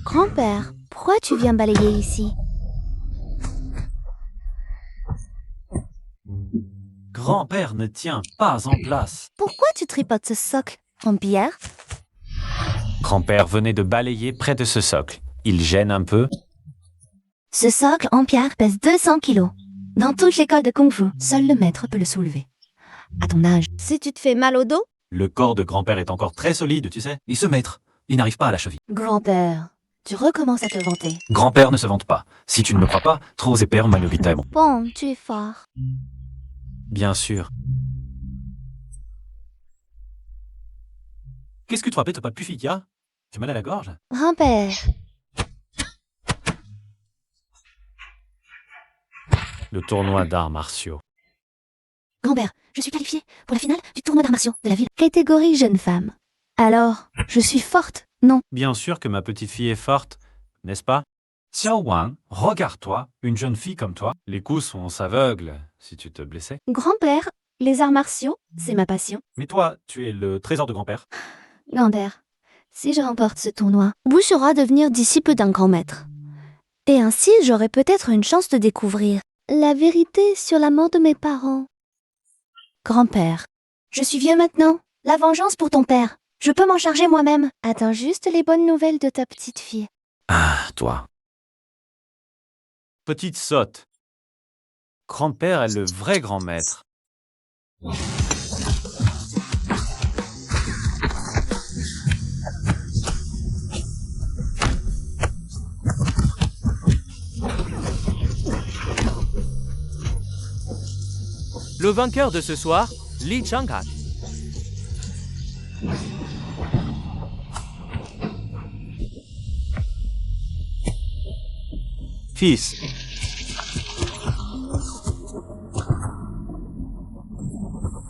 Grand-père, pourquoi tu viens balayer ici? Grand-père ne tient pas en place. Pourquoi tu tripotes ce socle en pierre? Grand-père venait de balayer près de ce socle. Il gêne un peu. Ce socle en pierre pèse 200 kilos. Dans toute l'école de Kung-Fu, seul le maître peut le soulever. À ton âge, si tu te fais mal au dos? Le corps de grand-père est encore très solide, tu sais. Et ce maître, il n'arrive pas à la cheville. Grand-père, tu recommences à te vanter. Grand-père ne se vante pas. Si tu ne me crois pas, trop épais Manorita. Bon, tu es fort. Bien sûr. Qu'est-ce que tu rappelles, t'as pas pu, Fika? Tu as mal à la gorge? Grand-père, Le tournoi d'arts martiaux. grand-père, je suis qualifiée pour la finale du tournoi d'arts martiaux de la ville. Catégorie jeune femme. Alors, je suis forte, non? Bien sûr que ma petite fille est forte, n'est-ce pas? Xiao Wang, regarde-toi, une jeune fille comme toi. Les coups sont aveugles, si tu te blessais. Grand-père, les arts martiaux, c'est ma passion. Mais toi, tu es le trésor de grand-père. Grand-père, si je remporte ce tournoi, Wu saura devenir disciple d'un grand maître. Et ainsi, j'aurai peut-être une chance de découvrir la vérité sur la mort de mes parents. Grand-père, je suis vieux maintenant. La vengeance pour ton père. Je peux m'en charger moi-même. Attends juste les bonnes nouvelles de ta petite fille. Ah, toi. Petite sotte. Grand-père est le vrai grand maître. Le vainqueur de ce soir, Li Chang'an. Fils,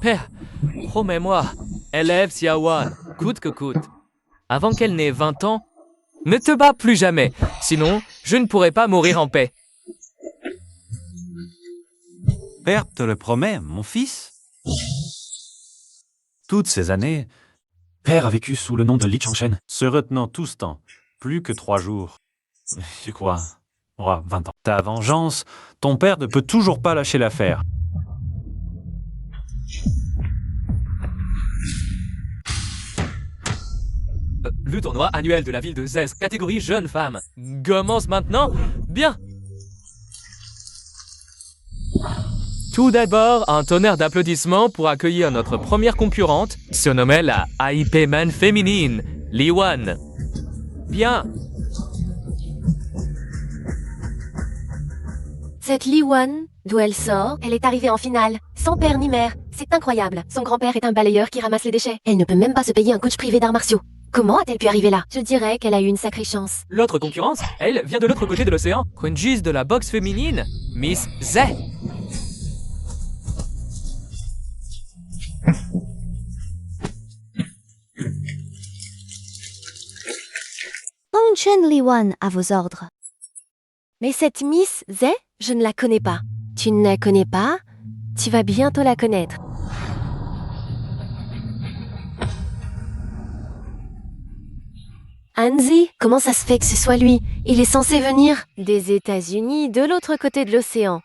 Père, promets-moi, élève Xiaowan, coûte que coûte. Avant qu'elle n'ait 20 ans, ne te bats plus jamais, sinon je ne pourrai pas mourir en paix. père te le promet, mon fils. Toutes ces années, père a vécu sous le nom de Li Changshen, se retenant tout ce temps, plus que 3 jours. Tu crois, aura 20 ans. Ta vengeance, ton père ne peut toujours pas lâcher l'affaire. Le tournoi annuel de la ville de Zez, catégorie jeune femme, commence maintenant. Bien. Tout d'abord, un tonnerre d'applaudissements pour accueillir notre première concurrente, surnommée la IP Man féminine, Li Wan. Bien. Cette Li Wan, d'où elle sort, elle est arrivée en finale, sans père ni mère. C'est incroyable. Son grand-père est un balayeur qui ramasse les déchets. Elle ne peut même pas se payer un coach privé d'arts martiaux. Comment a-t-elle pu arriver là? Je dirais qu'elle a eu une sacrée chance. L'autre concurrence, elle, vient de l'autre côté de l'océan. Queen de la boxe féminine, Miss Zhe. Hong Chen Li Wan à vos ordres. Mais cette Miss Zhe, je ne la connais pas. Tu ne la connais pas? Tu vas bientôt la connaître. Hanzi, comment ça se fait que ce soit lui? Il est censé venir des États-Unis, de l'autre côté de l'océan.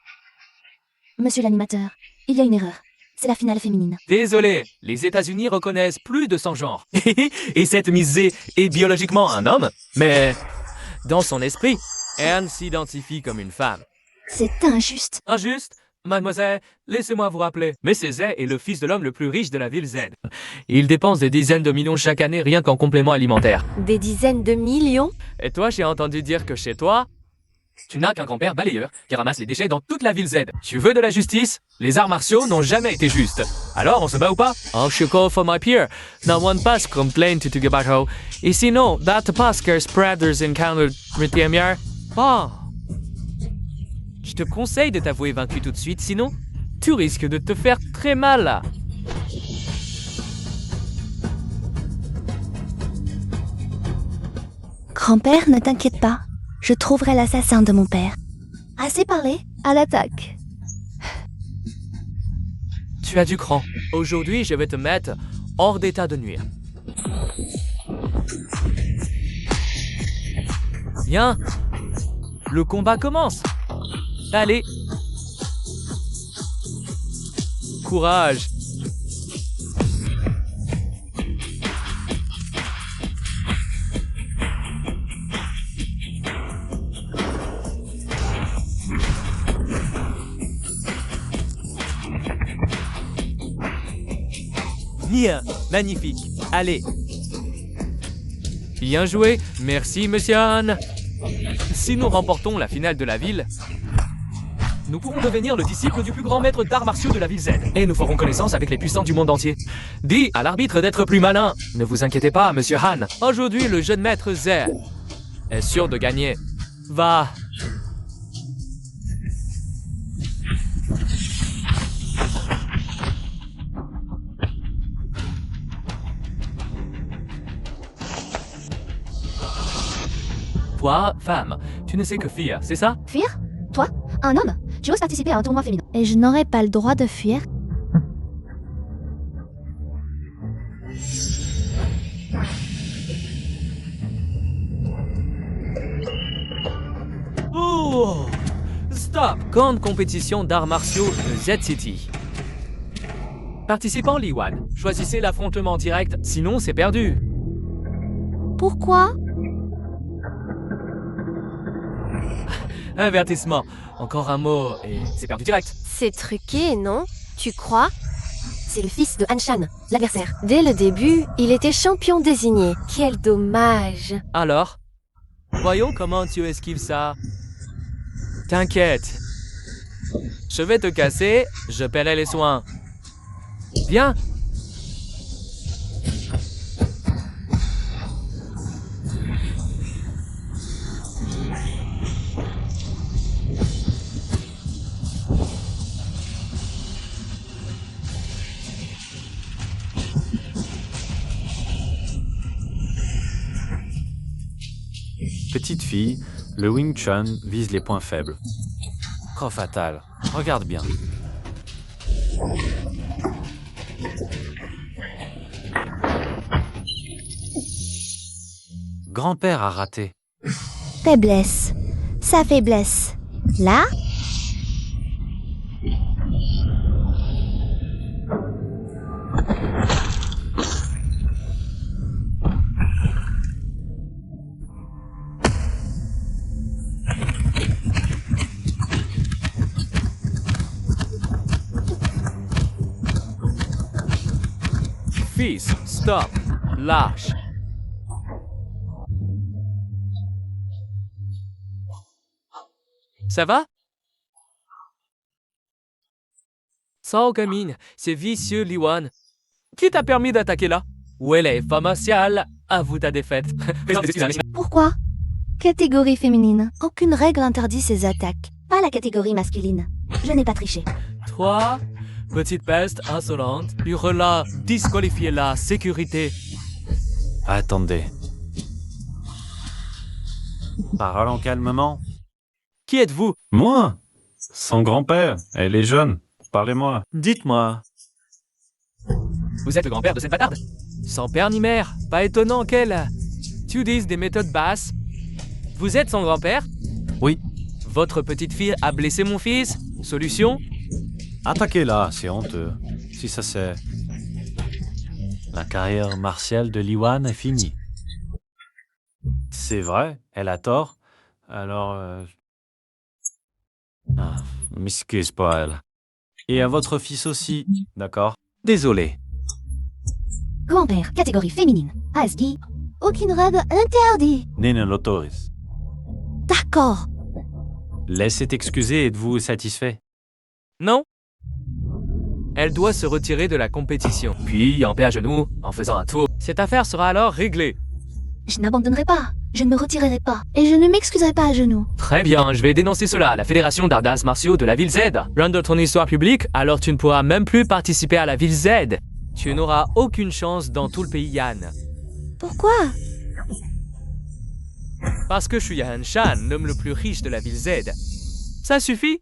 Monsieur l'animateur, il y a une erreur. C'est la finale féminine. Désolé, les États-Unis reconnaissent plus de son genre. Et cette Miss Zhe est biologiquement un homme, mais dans son esprit, elle s'identifie comme une femme. C'est injuste. Injuste? Mademoiselle, laissez-moi vous rappeler. Monsieur Zhe est le fils de l'homme le plus riche de la ville Z. Il dépense des dizaines de millions chaque année rien qu'en compléments alimentaires. Des dizaines de millions? Et toi, j'ai entendu dire que chez toi, tu n'as qu'un grand-père balayeur qui ramasse les déchets dans toute la ville Z. Tu veux de la justice? Les arts martiaux n'ont jamais été justes. Alors, on se bat ou pas? I should call for my peer. Not one pass complaint to Gabato. Et sinon, that pass scarce brothers encountered with the MR. Bon. Je te conseille de t'avouer vaincu tout de suite, sinon, tu risques de te faire très mal. Grand-père, ne t'inquiète pas. Je trouverai l'assassin de mon père. Assez parlé, à l'attaque. Tu as du cran. Aujourd'hui, je vais te mettre hors d'état de nuire. Viens. Le combat commence. Allez. Courage. Bien, magnifique. Allez. Bien joué. Merci, monsieur Han. Si nous remportons la finale de la ville, nous pourrons devenir le disciple du plus grand maître d'arts martiaux de la ville Z. Et nous ferons connaissance avec les puissants du monde entier. Dis à l'arbitre d'être plus malin. Ne vous inquiétez pas, monsieur Han. Aujourd'hui, le jeune maître Z est sûr de gagner. Va. Toi, femme, tu ne sais que fuir, c'est ça? Fuir? Toi? Un homme? Tu oses participer à un tournoi féminin? Et je n'aurais pas le droit de fuir? Oh! Stop! Grande compétition d'arts martiaux de Z-City. Participant Li-Wan, choisissez l'affrontement direct, sinon c'est perdu. Pourquoi? Avertissement. Encore un mot et c'est perdu direct. C'est truqué, non? Tu crois? C'est le fils de Han Shan, l'adversaire. Dès le début, il était champion désigné. Quel dommage. Alors? Voyons comment tu esquives ça. T'inquiète. Je vais te casser, je paierai les soins. Viens. Petite fille, le Wing Chun vise les points faibles. Trop fatal. Regarde bien. Grand-père a raté. Faiblesse. Sa faiblesse. Là? Fils, stop. Lâche. Ça va? Sans gamine, c'est vicieux, Li-Wan. Qui t'a permis d'attaquer là? Où est l'effort martial? Avoue ta défaite. Pourquoi? Catégorie féminine. Aucune règle interdit ces attaques. Pas la catégorie masculine. Je n'ai pas triché. Toi, petite peste insolente, hurla, disqualifiez la sécurité. Attendez. Parlons calmement. Qui êtes-vous? Moi? Son grand-père. Elle est jeune. Parlez-moi. Dites-moi. Vous êtes le grand-père de cette bâtarde? Sans père ni mère, pas étonnant qu'elle utilise des méthodes basses. Vous êtes son grand-père? Oui. Votre petite fille a blessé mon fils? Solution? Attaquez-la, c'est honteux. Si ça c'est... La carrière martiale de Li-Wan est finie. C'est vrai, elle a tort. Alors... Ah, m'excuse pas elle. Et à votre fils aussi, d'accord? Désolé. Grand-père, catégorie féminine. Asgi. Aucune règle interdit. Nene l'autorise. D'accord. Laissez excuser, êtes-vous satisfait? Non? Elle doit se retirer de la compétition. Puis, en paix à genoux, en faisant un tour. Cette affaire sera alors réglée. Je n'abandonnerai pas. Je ne me retirerai pas. Et je ne m'excuserai pas à genoux. Très bien, je vais dénoncer cela à la Fédération d'arts martiaux de la ville Z. Rendre ton histoire publique, alors tu ne pourras même plus participer à la ville Z. Tu n'auras aucune chance dans tout le pays Yan. Pourquoi? Parce que je suis Han Shan, l'homme le plus riche de la ville Z. Ça suffit?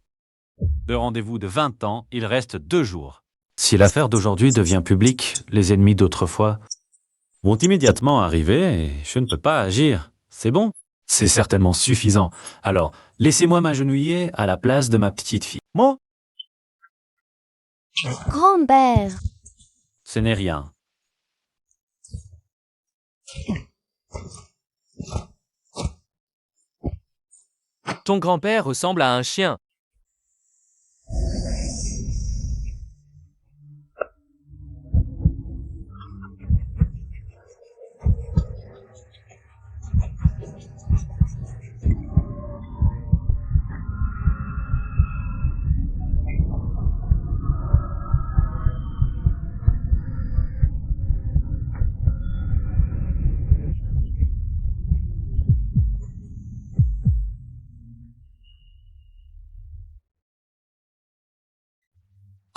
De rendez-vous de 20 ans, il reste 2 jours. Si l'affaire d'aujourd'hui devient publique, les ennemis d'autrefois vont immédiatement arriver et je ne peux pas agir. C'est bon? C'est certainement suffisant. Alors, laissez-moi m'agenouiller à la place de ma petite fille. Moi? Grand-père, Ce n'est rien. Ton grand-père ressemble à un chien.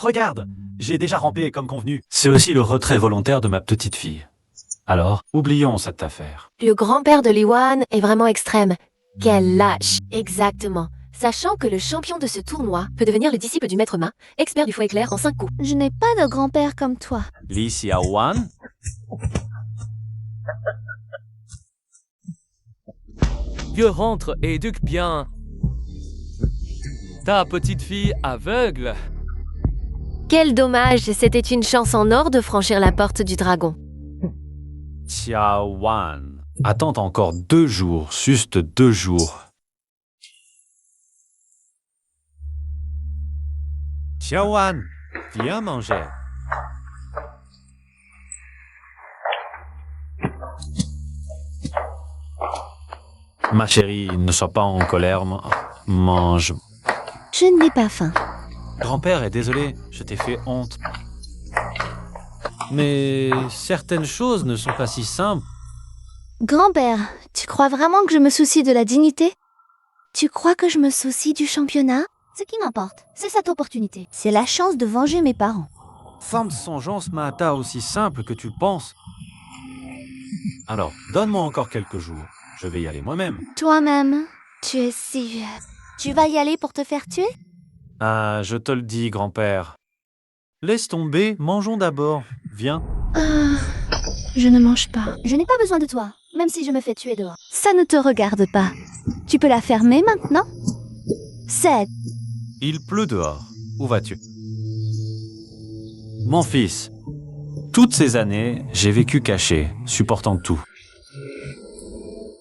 Regarde, j'ai déjà rampé comme convenu. C'est aussi le retrait volontaire de ma petite fille. Alors, oublions cette affaire. Le grand-père de Liwan est vraiment extrême. Quel lâche. Exactement. Sachant que le champion de ce tournoi peut devenir le disciple du maître Ma, expert du feu éclair en 5 coups. je n'ai pas de grand-père comme toi. Li Xiaowan? Vieux rentre et éduque bien. Ta petite fille aveugle. Quel dommage, c'était une chance en or de franchir la porte du dragon. Xiaowan. Attends encore 2 jours, juste 2 jours. Xiaowan, viens manger. Ma chérie, ne sois pas en colère, mange. Je n'ai pas faim. Grand-père est désolé, je t'ai fait honte. Mais certaines choses ne sont pas si simples. Grand-père, tu crois vraiment que je me soucie de la dignité? Tu crois que je me soucie du championnat? Ce qui m'importe, c'est cette opportunité. C'est la chance de venger mes parents. Forme sans chance Mahata aussi simple que tu le penses. Alors, donne-moi encore quelques jours. Je vais y aller moi-même. Toi-même, tu es si vieux. Tu vas y aller pour te faire tuer? Ah, je te le dis, grand-père. Laisse tomber, mangeons d'abord. Viens. Je ne mange pas. Je n'ai pas besoin de toi, même si je me fais tuer dehors. Ça ne te regarde pas. Tu peux la fermer maintenant? 7. Il pleut dehors. Où vas-tu? Mon fils, toutes ces années, j'ai vécu caché, supportant tout.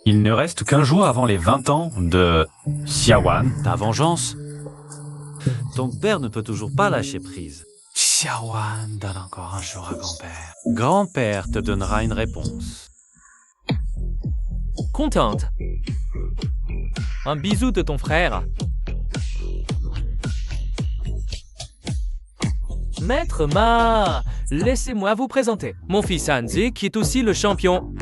Il ne reste qu'un jour avant les 20 ans de Xiaowan, ta vengeance. Ton père ne peut toujours pas lâcher prise. Xiaowan donne encore un jour à grand-père. Grand-père te donnera une réponse. Contente. Un bisou de ton frère. Maître Ma, laissez-moi vous présenter. Mon fils Hanzi, qui est aussi le champion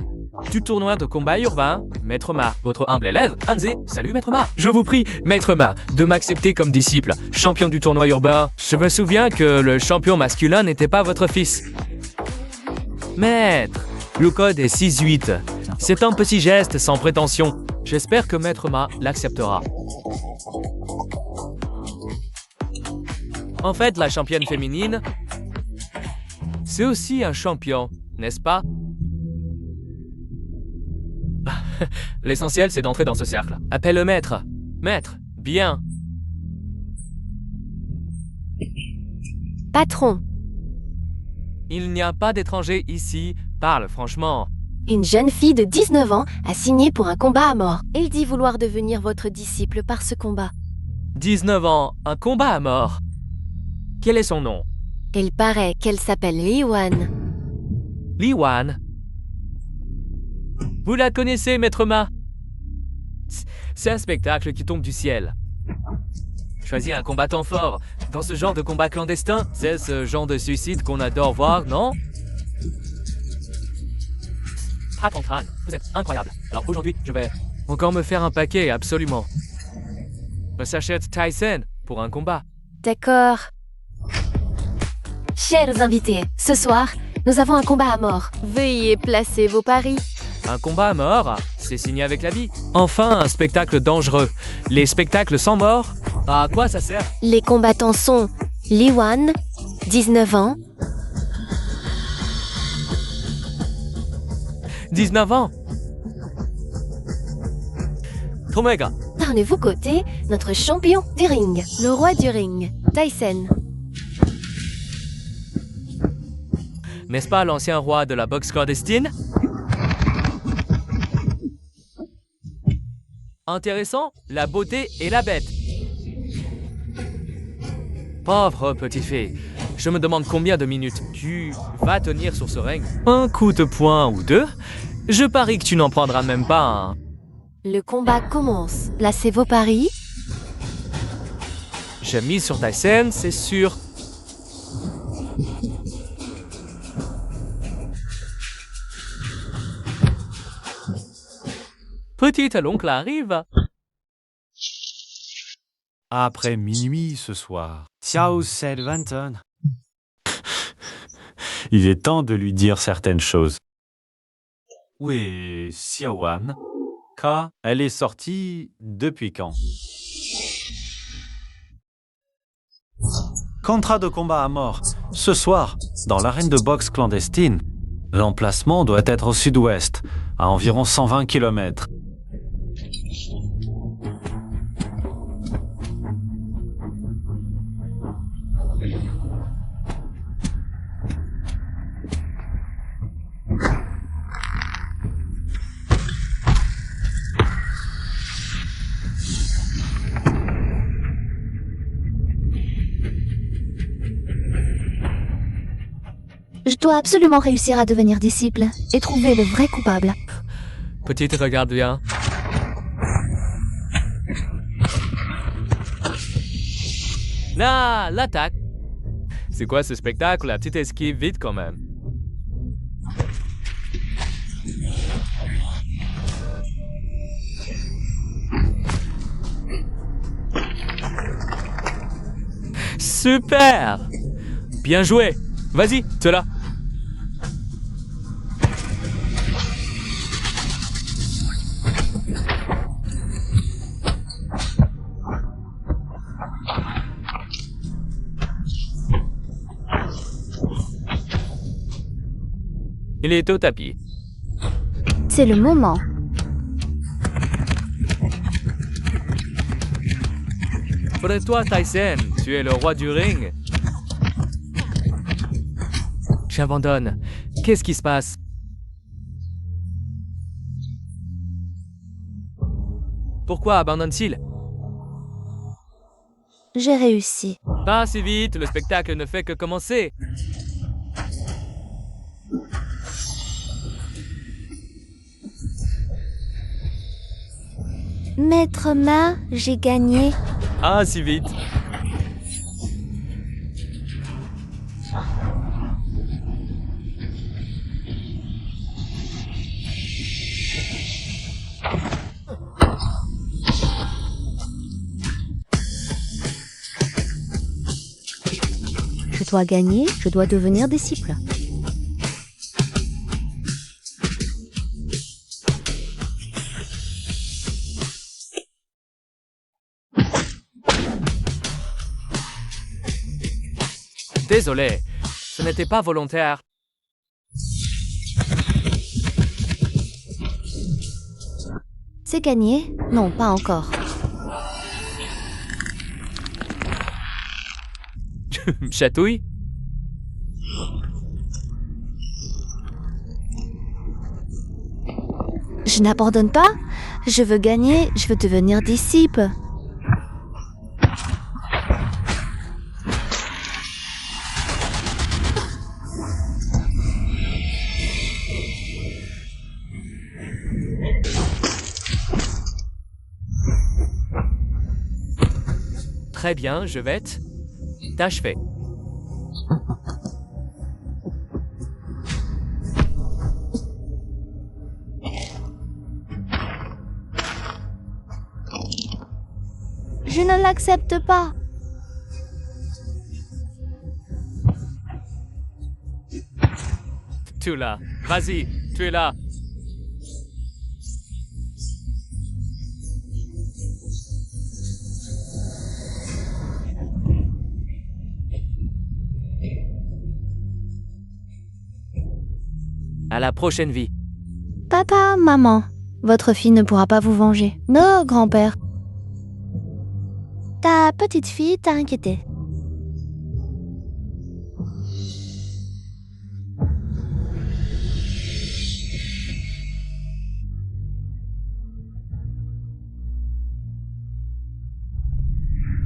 du tournoi de combat urbain. Maître Ma, votre humble élève, Hanzi. Salut Maître Ma. Je vous prie, Maître Ma, de m'accepter comme disciple. Champion du tournoi urbain. Je me souviens que le champion masculin n'était pas votre fils. Maître, le code est 6-8. C'est un petit geste sans prétention. J'espère que Maître Ma l'acceptera. En fait, la championne féminine, c'est aussi un champion, n'est-ce pas? L'essentiel, c'est d'entrer dans ce cercle. Appelle le maître. Maître, bien. Patron, Il n'y a pas d'étranger ici. Parle franchement. une jeune fille de 19 ans a signé pour un combat à mort. Elle dit vouloir devenir votre disciple par ce combat. 19 ans, un combat à mort. Quel est son nom? Il paraît qu'elle s'appelle Liwan. Li Wan. Vous la connaissez, Maître Ma? C'est un spectacle qui tombe du ciel. Choisir un combattant fort dans ce genre de combat clandestin, c'est ce genre de suicide qu'on adore voir, non? Tran, vous êtes incroyable. Alors aujourd'hui, je vais encore me faire un paquet, absolument. Je s'achète Tyson pour un combat. D'accord. Chers invités, ce soir, nous avons un combat à mort. Veuillez placer vos paris. Un combat à mort, c'est signé avec la vie. Enfin, un spectacle dangereux. Les spectacles sans mort, à quoi ça sert? Les combattants sont Li Wan, 19 ans, 19 ans. Omega. par le vous côté, notre champion du ring, le roi du ring, Tyson. N'est-ce pas l'ancien roi de la boxe clandestine? Intéressant, la beauté et la bête. Pauvre petite fille, je me demande combien de minutes tu vas tenir sur ce ring. Un coup de poing ou deux, je parie que tu n'en prendras même pas un. Le combat commence. Placez vos paris. J'ai mis sur ta scène, c'est sûr. Petite l'oncle arrive. Après minuit ce soir. Xiao Selvanton. Il est temps de lui dire certaines choses. Où est Xiaowan? Elle est sortie depuis quand? Contrat de combat à mort. Ce soir, dans l'arène de boxe clandestine. L'emplacement doit être au sud-ouest, à environ 120 km. Je dois absolument réussir à devenir disciple et trouver le vrai coupable. Petite, regarde bien. Là, l'attaque. C'est quoi ce spectacle? La petite esquive vite quand même. Super! Bien joué! Vas-y, tu es là. Il est au tapis. C'est le moment. Pour toi, Tyson, tu es le roi du ring. J'abandonne. Qu'est-ce qui se passe? Pourquoi abandonne-t-il? J'ai réussi. Pas si vite, le spectacle ne fait que commencer. Maître Ma, j'ai gagné. Ah, si vite. Je dois gagner, je dois devenir disciple. Désolé, ce n'était pas volontaire. C'est gagné? Non, pas encore. Chatouille? Je n'abandonne pas. Je veux gagner, je veux devenir disciple. Très bien, je vais t'achever. Je ne l'accepte pas. Tu es là. Vas-y, tu es là. À la prochaine vie. Papa, maman, votre fille ne pourra pas vous venger. Non, grand-père. Ta petite fille t'a inquiété.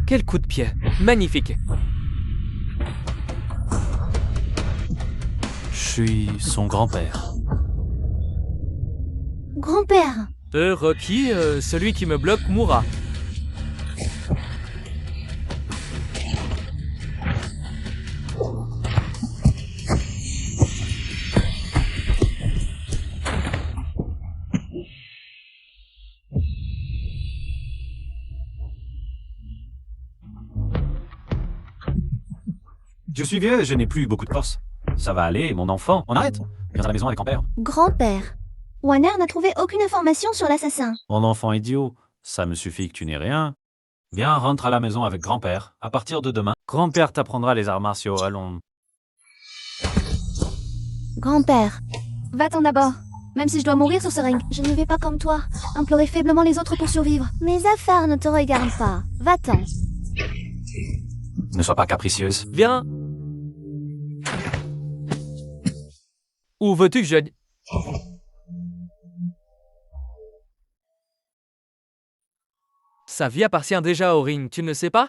Quel coup de pied. Magnifique. Je suis son grand-père. Grand-père, Rocky, celui qui me bloque mourra. Je suis vieux, je n'ai plus beaucoup de force. Ça va aller, mon enfant. On arrête. Viens à la maison avec grand-père. grand-père. Warner n'a trouvé aucune information sur l'assassin. Mon enfant idiot, ça me suffit que tu n'aies rien. Viens, rentre à la maison avec grand-père. À partir de demain, grand-père t'apprendra les arts martiaux. Allons. Grand-père, va-t'en d'abord. Même si je dois mourir sur ce ring, je ne vais pas comme toi, implorer faiblement les autres pour survivre. Mes affaires ne te regardent pas. Va-t'en. Ne sois pas capricieuse. Viens. Où veux-tu que je... Sa vie appartient déjà au ring, tu ne le sais pas?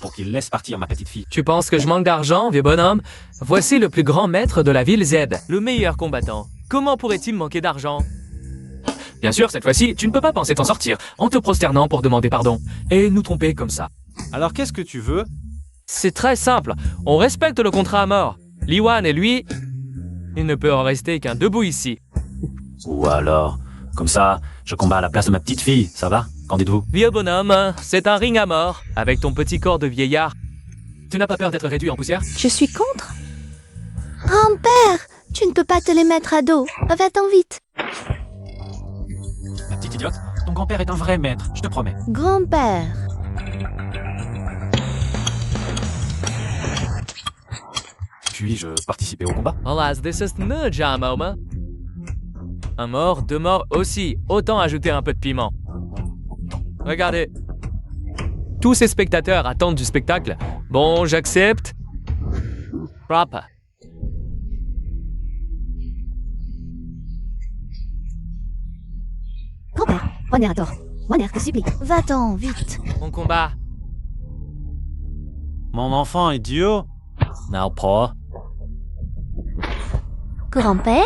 Pour qu'il laisse partir ma petite fille. Tu penses que je manque d'argent, vieux bonhomme? Voici le plus grand maître de la ville Z, le meilleur combattant. Comment pourrait-il manquer d'argent? Bien sûr, cette fois-ci, tu ne peux pas penser t'en sortir en te prosternant pour demander pardon et nous tromper comme ça. Alors qu'est-ce que tu veux? C'est très simple, on respecte le contrat à mort. Liwan et lui, il ne peut en rester qu'un debout ici. Ou alors, comme ça, je combats à la place de ma petite fille, ça va? Qu'en dites-vous? Vieux bonhomme, c'est un ring à mort, avec ton petit corps de vieillard. Tu n'as pas peur d'être réduit en poussière? Je suis contre. Grand-père, tu ne peux pas te les mettre à dos. Va-t'en vite. Ma petite idiote, ton grand-père est un vrai maître, je te promets. Grand-père. Puis-je participer au combat? Alas, this is no moment. Un mort, deux morts aussi, autant ajouter un peu de piment. Regardez. Tous ces spectateurs attendent du spectacle. Bon, j'accepte. Proper. Grand-père, Warner a tort. Warner te supplie. Va-t'en, vite. On combat. Mon enfant idiot? Non, pas. Grand-père?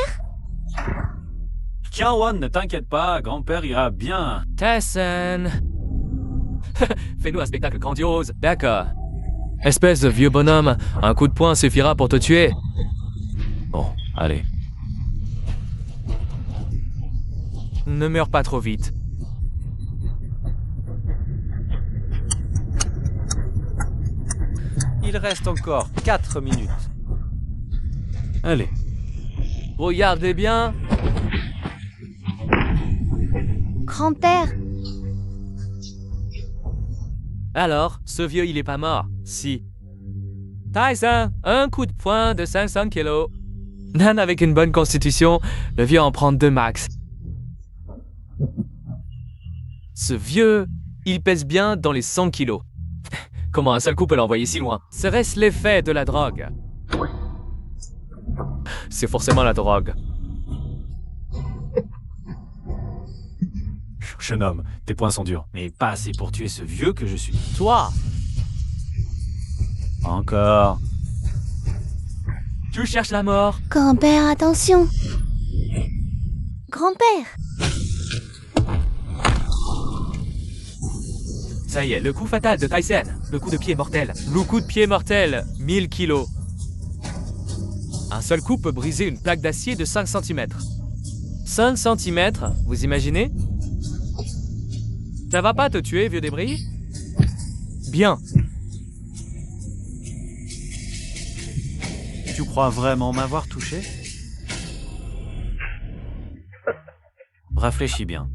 Kiawan, ne t'inquiète pas, grand-père ira bien. Tyson. Fais-nous un spectacle grandiose. D'accord. Espèce de vieux bonhomme, un coup de poing suffira pour te tuer. Bon, allez. Ne meurs pas trop vite. Il reste encore 4 minutes. Allez. Regardez bien. Grand-père, Alors, ce vieux, il est pas mort. Si. Tyson, un coup de poing de 500 kilos. Même avec une bonne constitution, le vieux en prend 2 max. Ce vieux, il pèse bien dans les 100 kilos. Comment un seul coup peut l'envoyer si loin? Serait-ce l'effet de la drogue? C'est forcément la drogue. Jeune homme, tes poings sont durs, mais pas assez pour tuer ce vieux que je suis. Toi, Encore. tu cherches la mort? grand-père, attention. Grand-père, Ça y est, le coup fatal de Tyson. Le coup de pied mortel. Le coup de pied mortel, 1000 kilos. Un seul coup peut briser une plaque d'acier de 5 cm. 5 cm, vous imaginez? Ça va pas te tuer, vieux débris? Bien. Tu crois vraiment m'avoir touché? Réfléchis bien.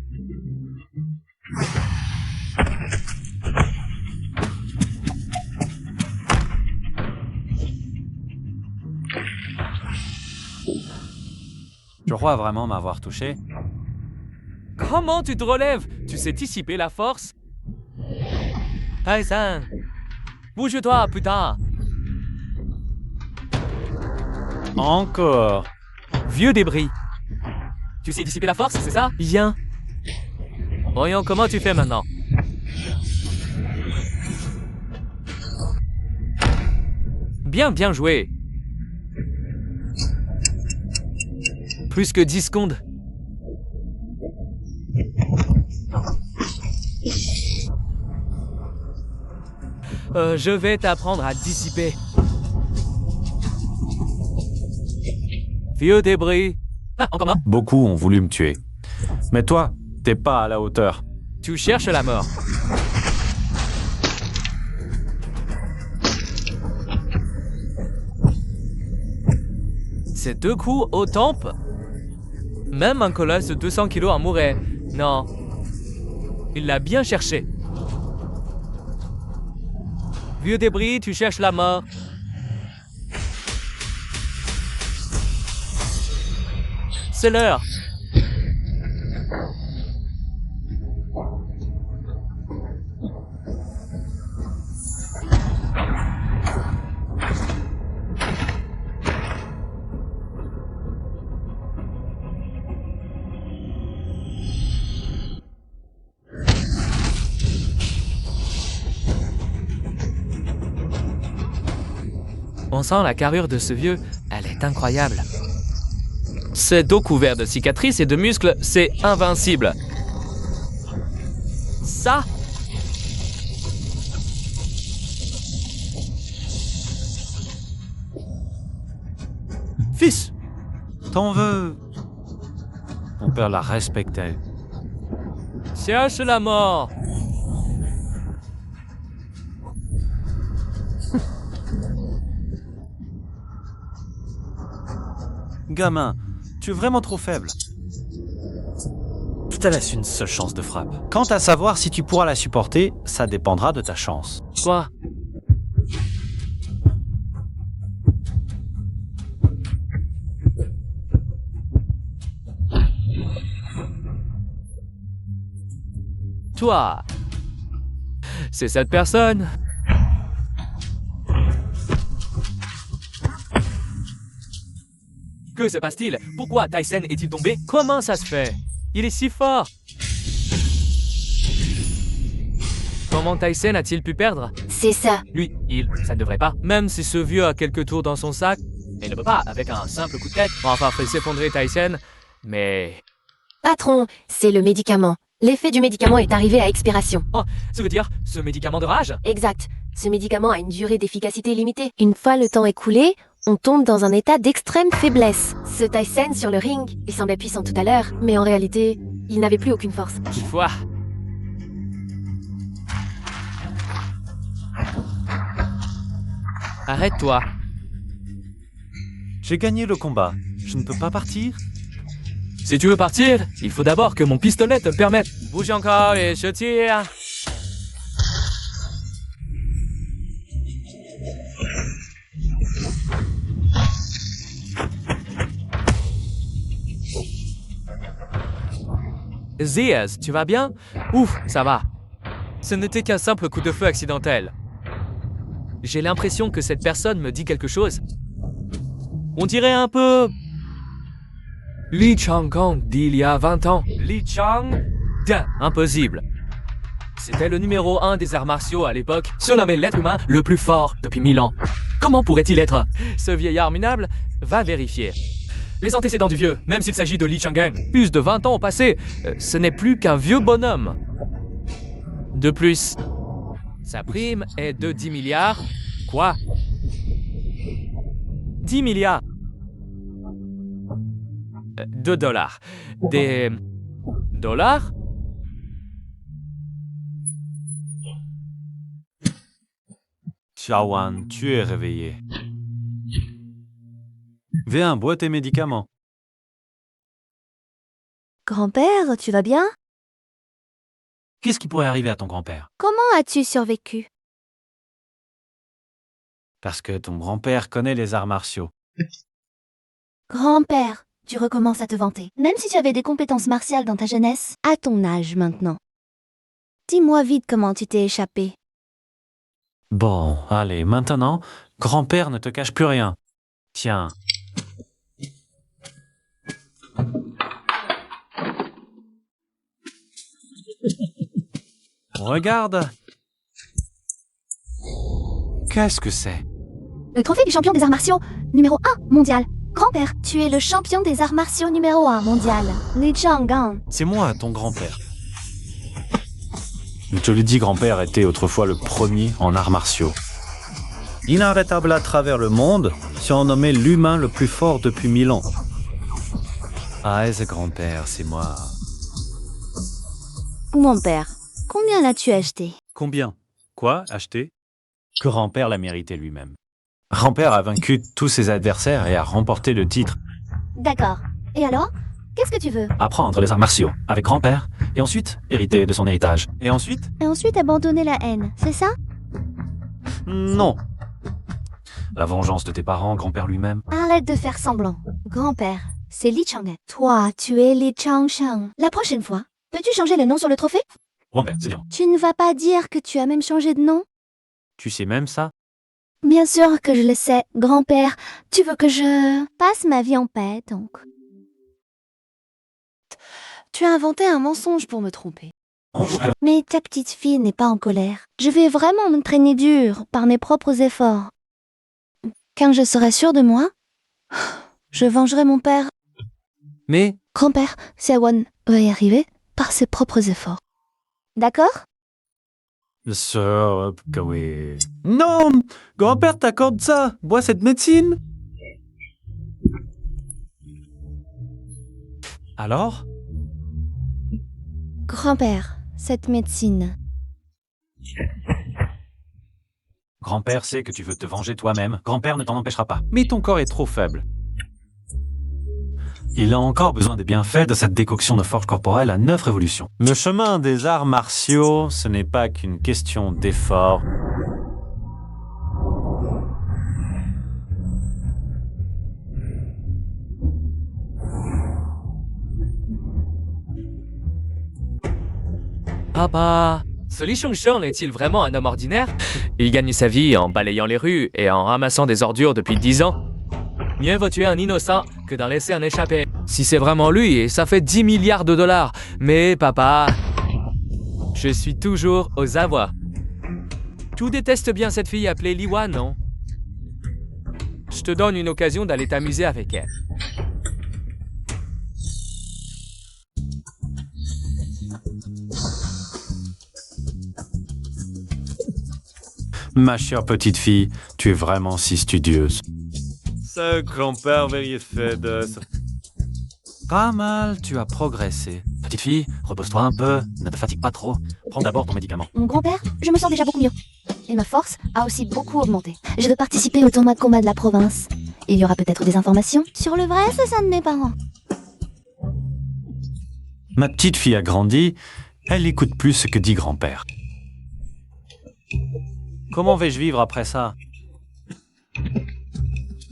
Tu crois vraiment m'avoir touché? Comment tu te relèves? Tu sais dissiper la force? Tyson, bouge-toi, putain! Encore. Vieux débris. Tu sais dissiper la force, c'est ça? Bien. Voyons comment tu fais maintenant. Bien joué. Plus que 10 secondes. Je vais t'apprendre à dissiper. Vieux débris. Ah, encore un. Beaucoup ont voulu me tuer. Mais toi, t'es pas à la hauteur. Tu cherches la mort. Ces 2 coups aux tempes? Même un colosse de 200 kilos en mourrait. Non. Il l'a bien cherché. Vieux débris, tu cherches la mort. C'est l'heure. On sent la carrure de ce vieux, elle est incroyable. Ce dos couvert de cicatrices et de muscles, c'est invincible. Ça, Fils, t'en veux? Mon père la respectait. cherche la mort. Gamin, tu es vraiment trop faible. Je te laisse une seule chance de frappe. Quant à savoir si tu pourras la supporter, ça dépendra de ta chance. Quoi? Toi. C'est cette personne. Que se passe-t-il? Pourquoi Tyson est-il tombé? Comment ça se fait? Il est si fort. Comment Tyson a-t-il pu perdre? C'est ça. Lui, ça ne devrait pas. Même si ce vieux a quelques tours dans son sac, il ne peut pas avec un simple coup de tête. Enfin, fait s'effondrer Tyson, mais... Patron, c'est le médicament. L'effet du médicament est arrivé à expiration. Oh, ça veut dire ce médicament de rage? Exact. Ce médicament a une durée d'efficacité limitée. Une fois le temps écoulé, on tombe dans un état d'extrême faiblesse. Ce Tyson sur le ring, il semblait puissant tout à l'heure, mais en réalité, il n'avait plus aucune force. Quoi? Arrête-toi. J'ai gagné le combat. Je ne peux pas partir? Si tu veux partir, il faut d'abord que mon pistolet te le permette. Bouge encore et je tire. Zéaz, tu vas bien? Ouf, ça va. Ce n'était qu'un simple coup de feu accidentel. J'ai l'impression que cette personne me dit quelque chose. On dirait un peu... Li Changkong d'il y a 20 ans. Li Chang... Impossible. C'était le numéro 1 des arts martiaux à l'époque, surnommé l'être humain le plus fort depuis 1000 ans. Comment pourrait-il être? Ce vieillard minable va vérifier. Les antécédents du vieux, même s'il s'agit de Li Changgang, plus de 20 ans ont passé, ce n'est plus qu'un vieux bonhomme. De plus, sa prime est de 10 milliards. Quoi? 10 milliards de dollars. Des dollars? Xiaowan, tu es réveillé. Viens, bois tes médicaments. Grand-père, tu vas bien? Qu'est-ce qui pourrait arriver à ton grand-père? Comment as-tu survécu? Parce que ton grand-père connaît les arts martiaux. Grand-père, tu recommences à te vanter. Même si tu avais des compétences martiales dans ta jeunesse, à ton âge maintenant. Dis-moi vite comment tu t'es échappé. Bon, allez, maintenant, grand-père ne te cache plus rien. Tiens. Regarde. Qu'est-ce que c'est? Le trophée du champion des arts martiaux, numéro 1 mondial. Grand-père, tu es le champion des arts martiaux numéro 1 mondial. Li Chang'an. C'est moi, ton grand-père. Je te le dis, grand-père était autrefois le premier en arts martiaux. Inarrêtable à travers le monde, surnommé l'humain le plus fort depuis 1000 ans. Ah, ce grand-père, c'est moi. Mon père, combien l'as-tu acheté? Combien? Quoi? Acheté? Grand-père l'a mérité lui-même. Grand-père a vaincu tous ses adversaires et a remporté le titre. D'accord. Et alors? Qu'est-ce que tu veux? Apprendre les arts martiaux avec grand-père et ensuite hériter de son héritage. Et ensuite? Et ensuite abandonner la haine, c'est ça? Non. La vengeance de tes parents, grand-père lui-même. Arrête de faire semblant. Grand-père, c'est Li Chang'an. Toi, tu es Li Changsheng. La prochaine fois, peux-tu changer le nom sur le trophée? Grand-père, c'est bien. Tu ne vas pas dire que tu as même changé de nom? Tu sais même ça? Bien sûr que je le sais, grand-père. Tu veux que je passe ma vie en paix, donc. Tu as inventé un mensonge pour me tromper. Mais ta petite fille n'est pas en colère. Je vais vraiment m'entraîner dur par mes propres efforts. Quand je serai sûre de moi, je vengerai mon père. Mais Grand-père, Xiaowan va y arriver par ses propres efforts. D'accord? Sœur, que oui. Non! Grand-père t'accorde ça! Bois cette médecine! Alors? Grand-père, cette médecine. Grand-père sait que tu veux te venger toi-même. Grand-père ne t'en empêchera pas. Mais ton corps est trop faible. Il a encore besoin des bienfaits de cette décoction de force corporelle à 9 révolutions. Le chemin des arts martiaux, ce n'est pas qu'une question d'effort. Papa, ce Li Chongsheng est-il vraiment un homme ordinaire? Il gagne sa vie en balayant les rues et en ramassant des ordures depuis 10 ans. Mieux vaut tuer un innocent que d'en laisser un échapper. Si c'est vraiment lui, et ça fait 10 milliards de dollars. Mais papa, je suis toujours aux avoirs. Tu détestes bien cette fille appelée Liwa, non? Je te donne une occasion d'aller t'amuser avec elle. Ma chère petite fille, tu es vraiment si studieuse. Ce grand-père vérifié de... Pas mal, tu as progressé. Petite fille, repose-toi un peu, ne te fatigue pas trop. Prends d'abord ton médicament. Mon grand-père, je me sens déjà beaucoup mieux. Et ma force a aussi beaucoup augmenté. Je veux participer au tournoi de combat de la province. Il y aura peut-être des informations sur le vrai assassin de mes parents. Ma petite fille a grandi, elle écoute plus ce que dit grand-père. Comment vais-je vivre après ça?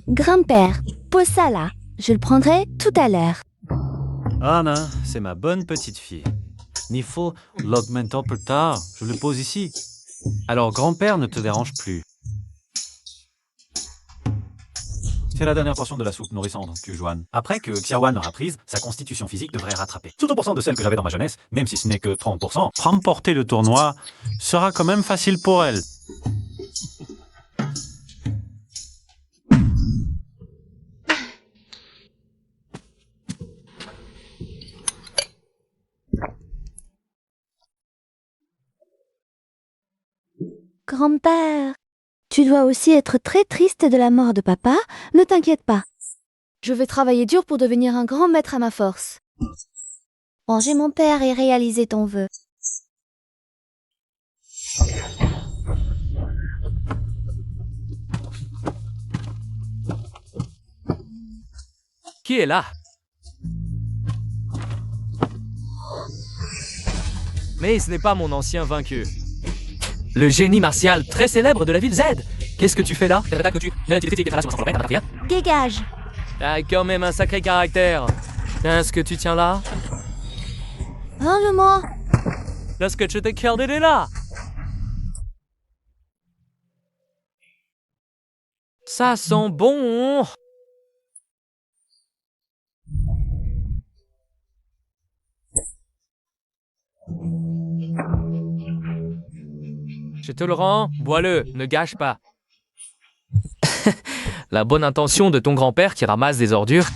Grand-père, pose ça là. Je le prendrai tout à l'heure. Anna, c'est ma bonne petite fille. Nifo, l'augmentant plus tard, je le pose ici. Alors grand-père ne te dérange plus. C'est la dernière portion de la soupe nourrissante, Juan. Après que Xiaowan aura prise, sa constitution physique devrait rattraper 30% de celle que j'avais dans ma jeunesse, même si ce n'est que 30%. Remporter le tournoi sera quand même facile pour elle. Grand-père, tu dois aussi être très triste de la mort de papa. Ne t'inquiète pas. Je vais travailler dur pour devenir un grand maître à ma force. Venger mon père et réaliser ton vœu. Qui est là? Mais ce n'est pas mon ancien vaincu. Le génie martial très célèbre de la ville Z. Qu'est-ce que tu fais là? Dégage. T'as quand même un sacré caractère. Est-ce que tu tiens là? Range-moi. Est-ce que tu te gardes de là? Ça sent bon. Je te le rends, bois-le, ne gâche pas. La bonne intention de ton grand-père qui ramasse des ordures.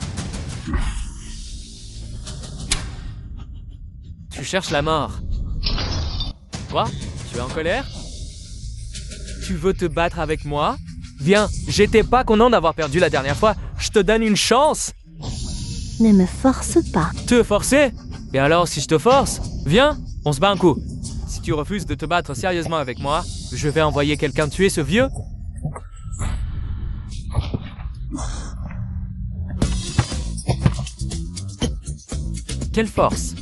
Tu cherches la mort. Quoi? Tu es en colère? Tu veux te battre avec moi? Viens, j'étais pas content d'avoir perdu la dernière fois. Je te donne une chance. Ne me force pas. Te forcer? Et alors, si je te force, viens, on se bat un coup. Si tu refuses de te battre sérieusement avec moi, je vais envoyer quelqu'un tuer ce vieux. Quelle force!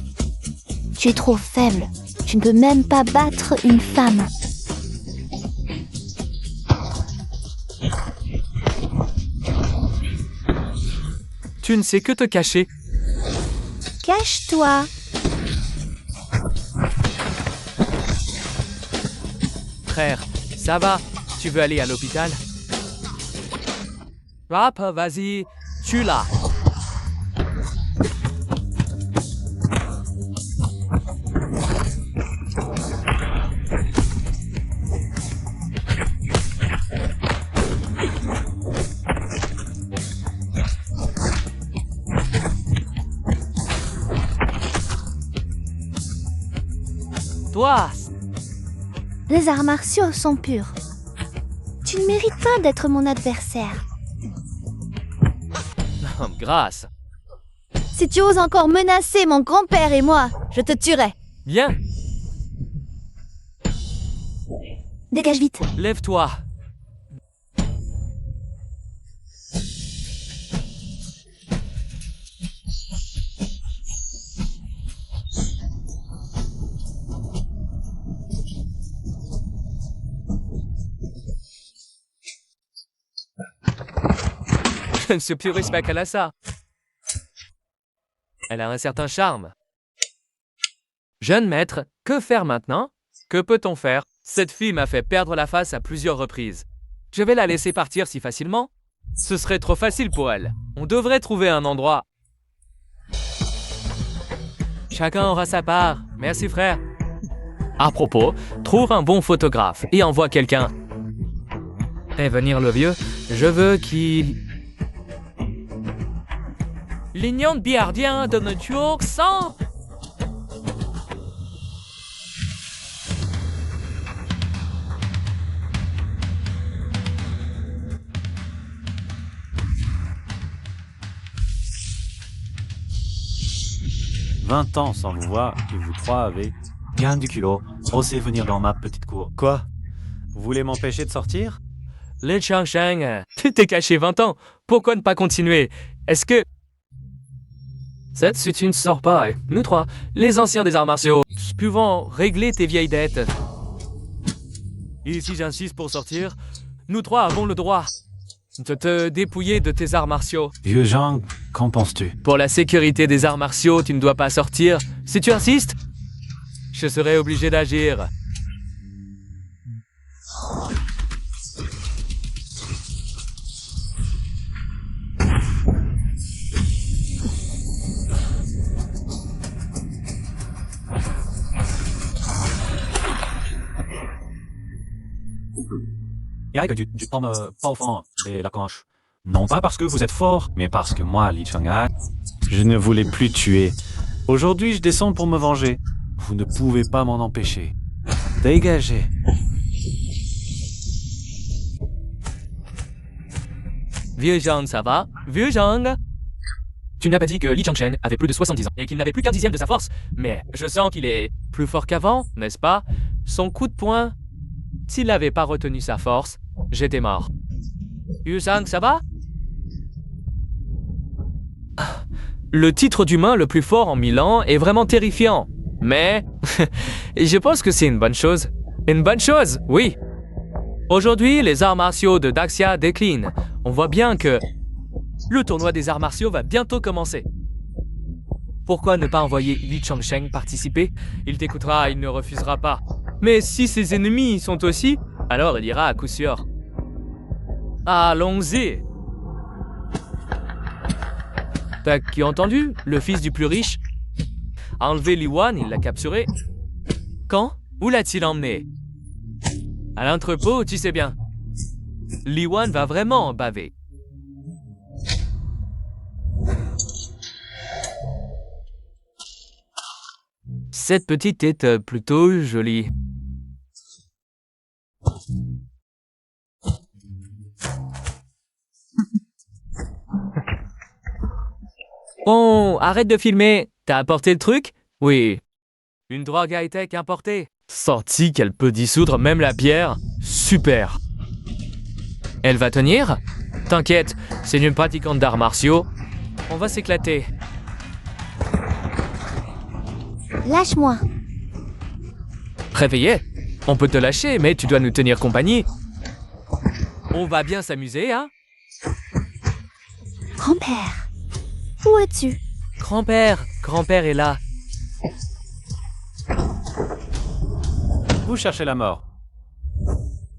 Tu es trop faible. Tu ne peux même pas battre une femme. Tu ne sais que te cacher. Cache-toi. Frère, ça va? Tu veux aller à l'hôpital? Rap, vas-y, tue-la. Toi! Les arts martiaux sont purs. Tu ne mérites pas d'être mon adversaire. Grâce. Si tu oses encore menacer mon grand-père et moi, je te tuerai. Viens, Dégage vite. lève-toi. Je ne suis plus respect qu'elle a ça. Elle a un certain charme. Jeune maître, que faire maintenant? Que peut-on faire? Cette fille m'a fait perdre la face à plusieurs reprises. Je vais la laisser partir si facilement? Ce serait trop facile pour elle. On devrait trouver un endroit. Chacun aura sa part. Merci frère. À propos, trouve un bon photographe et envoie quelqu'un. Et venir le vieux, je veux qu'il... L'union de biardien de nature sans... « 20 ans sans vous voir et vous trois avez bien du culot osé venir dans ma petite cour. Quoi? Vous voulez m'empêcher de sortir? Li Changsheng, tu t'es caché 20 ans. Pourquoi ne pas continuer? Est-ce que... Si tu ne sors pas, nous trois, les anciens des arts martiaux, pouvons régler tes vieilles dettes. Et si j'insiste pour sortir, nous trois avons le droit de te dépouiller de tes arts martiaux. Vieux Jean, qu'en penses-tu? Pour la sécurité des arts martiaux, tu ne dois pas sortir. Si tu insistes, je serai obligé d'agir. Il que tu tombes pas au fond de la canche. Non pas parce que vous êtes fort, mais parce que moi, Li Chang'an, Je ne voulais plus tuer. aujourd'hui je descends pour me venger. Vous ne pouvez pas m'en empêcher. Dégagez. Vieux Zhang, ça va? Vieux Zhang? Tu n'as pas dit que Li Changsheng avait plus de 70 ans et qu'il n'avait plus qu'un dixième de sa force, mais je sens qu'il est plus fort qu'avant, n'est-ce pas? Son coup de poing, s'il n'avait pas retenu sa force, j'étais mort. Vieux Zhang, ça va? Le titre d'humain le plus fort en 1000 ans est vraiment terrifiant, mais je pense que c'est une bonne chose. Une bonne chose, oui. Aujourd'hui, les arts martiaux de Daxia déclinent. On voit bien que Le tournoi des arts martiaux va bientôt commencer. Pourquoi ne pas envoyer Li Changsheng participer? Il t'écoutera, il ne refusera pas. Mais si ses ennemis y sont aussi, alors il ira à coup sûr. Allons-y. T'as qui entendu? Le fils du plus riche a enlevé Li Wan, il l'a capturé. Quand? Où l'a-t-il emmené? À l'entrepôt, tu sais bien. Li Wan va vraiment en baver. Cette petite est plutôt jolie. Bon, arrête de filmer. T'as apporté le truc? Oui. Une drogue high-tech importée. Sorti qu'elle peut dissoudre même la bière. Super. Elle va tenir? T'inquiète, c'est une pratiquante d'arts martiaux. On va s'éclater. Lâche-moi. Réveillé? On peut te lâcher, mais tu dois nous tenir compagnie. On va bien s'amuser, hein? Grand-père, où es-tu? Grand-père est là. Vous cherchez la mort.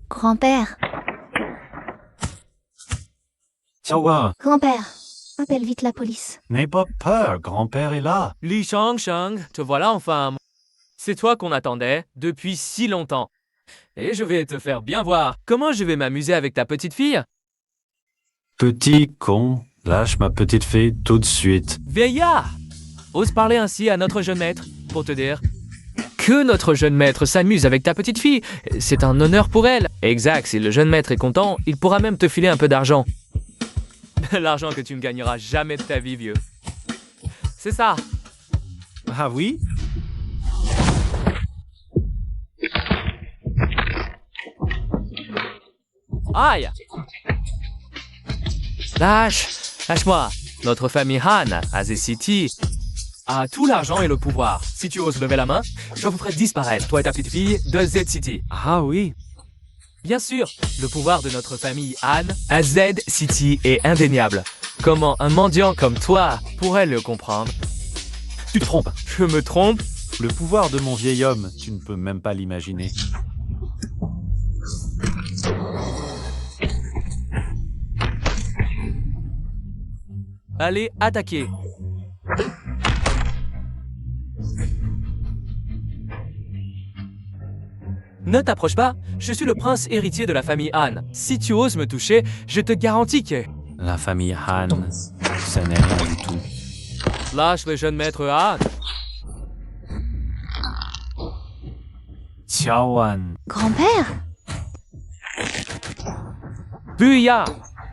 Grand-père, Tiawa, grand-père, appelle vite la police. n'aie pas peur, grand-père est là. Li Changsheng, te voilà enfin. C'est toi qu'on attendait depuis si longtemps. Et je vais te faire bien voir comment je vais m'amuser avec ta petite fille. Petit con, lâche ma petite fille tout de suite. Veilla! Ose parler ainsi à notre jeune maître, pour te dire que notre jeune maître s'amuse avec ta petite fille. C'est un honneur pour elle. Exact, si le jeune maître est content, il pourra même te filer un peu d'argent. L'argent que tu ne gagneras jamais de ta vie, vieux. C'est ça. Ah oui? Aïe! Lâche-moi. Notre famille Han, à Z City, a tout l'argent et le pouvoir. Si tu oses lever la main, je vous ferai disparaître, toi et ta petite fille, de Z City. Ah oui? Bien sûr, le pouvoir de notre famille Han à Z City est indéniable. Comment un mendiant comme toi pourrait le comprendre? Tu te trompes. Je me trompe? Le pouvoir de mon vieil homme, tu ne peux même pas l'imaginer. Allez, attaquer. Ne t'approche pas, je suis le prince héritier de la famille Han. Si tu oses me toucher, je te garantis que... La famille Han, ça n'est rien du tout. Lâche le jeune maître Han. Tiawan. Grand-père? Buya!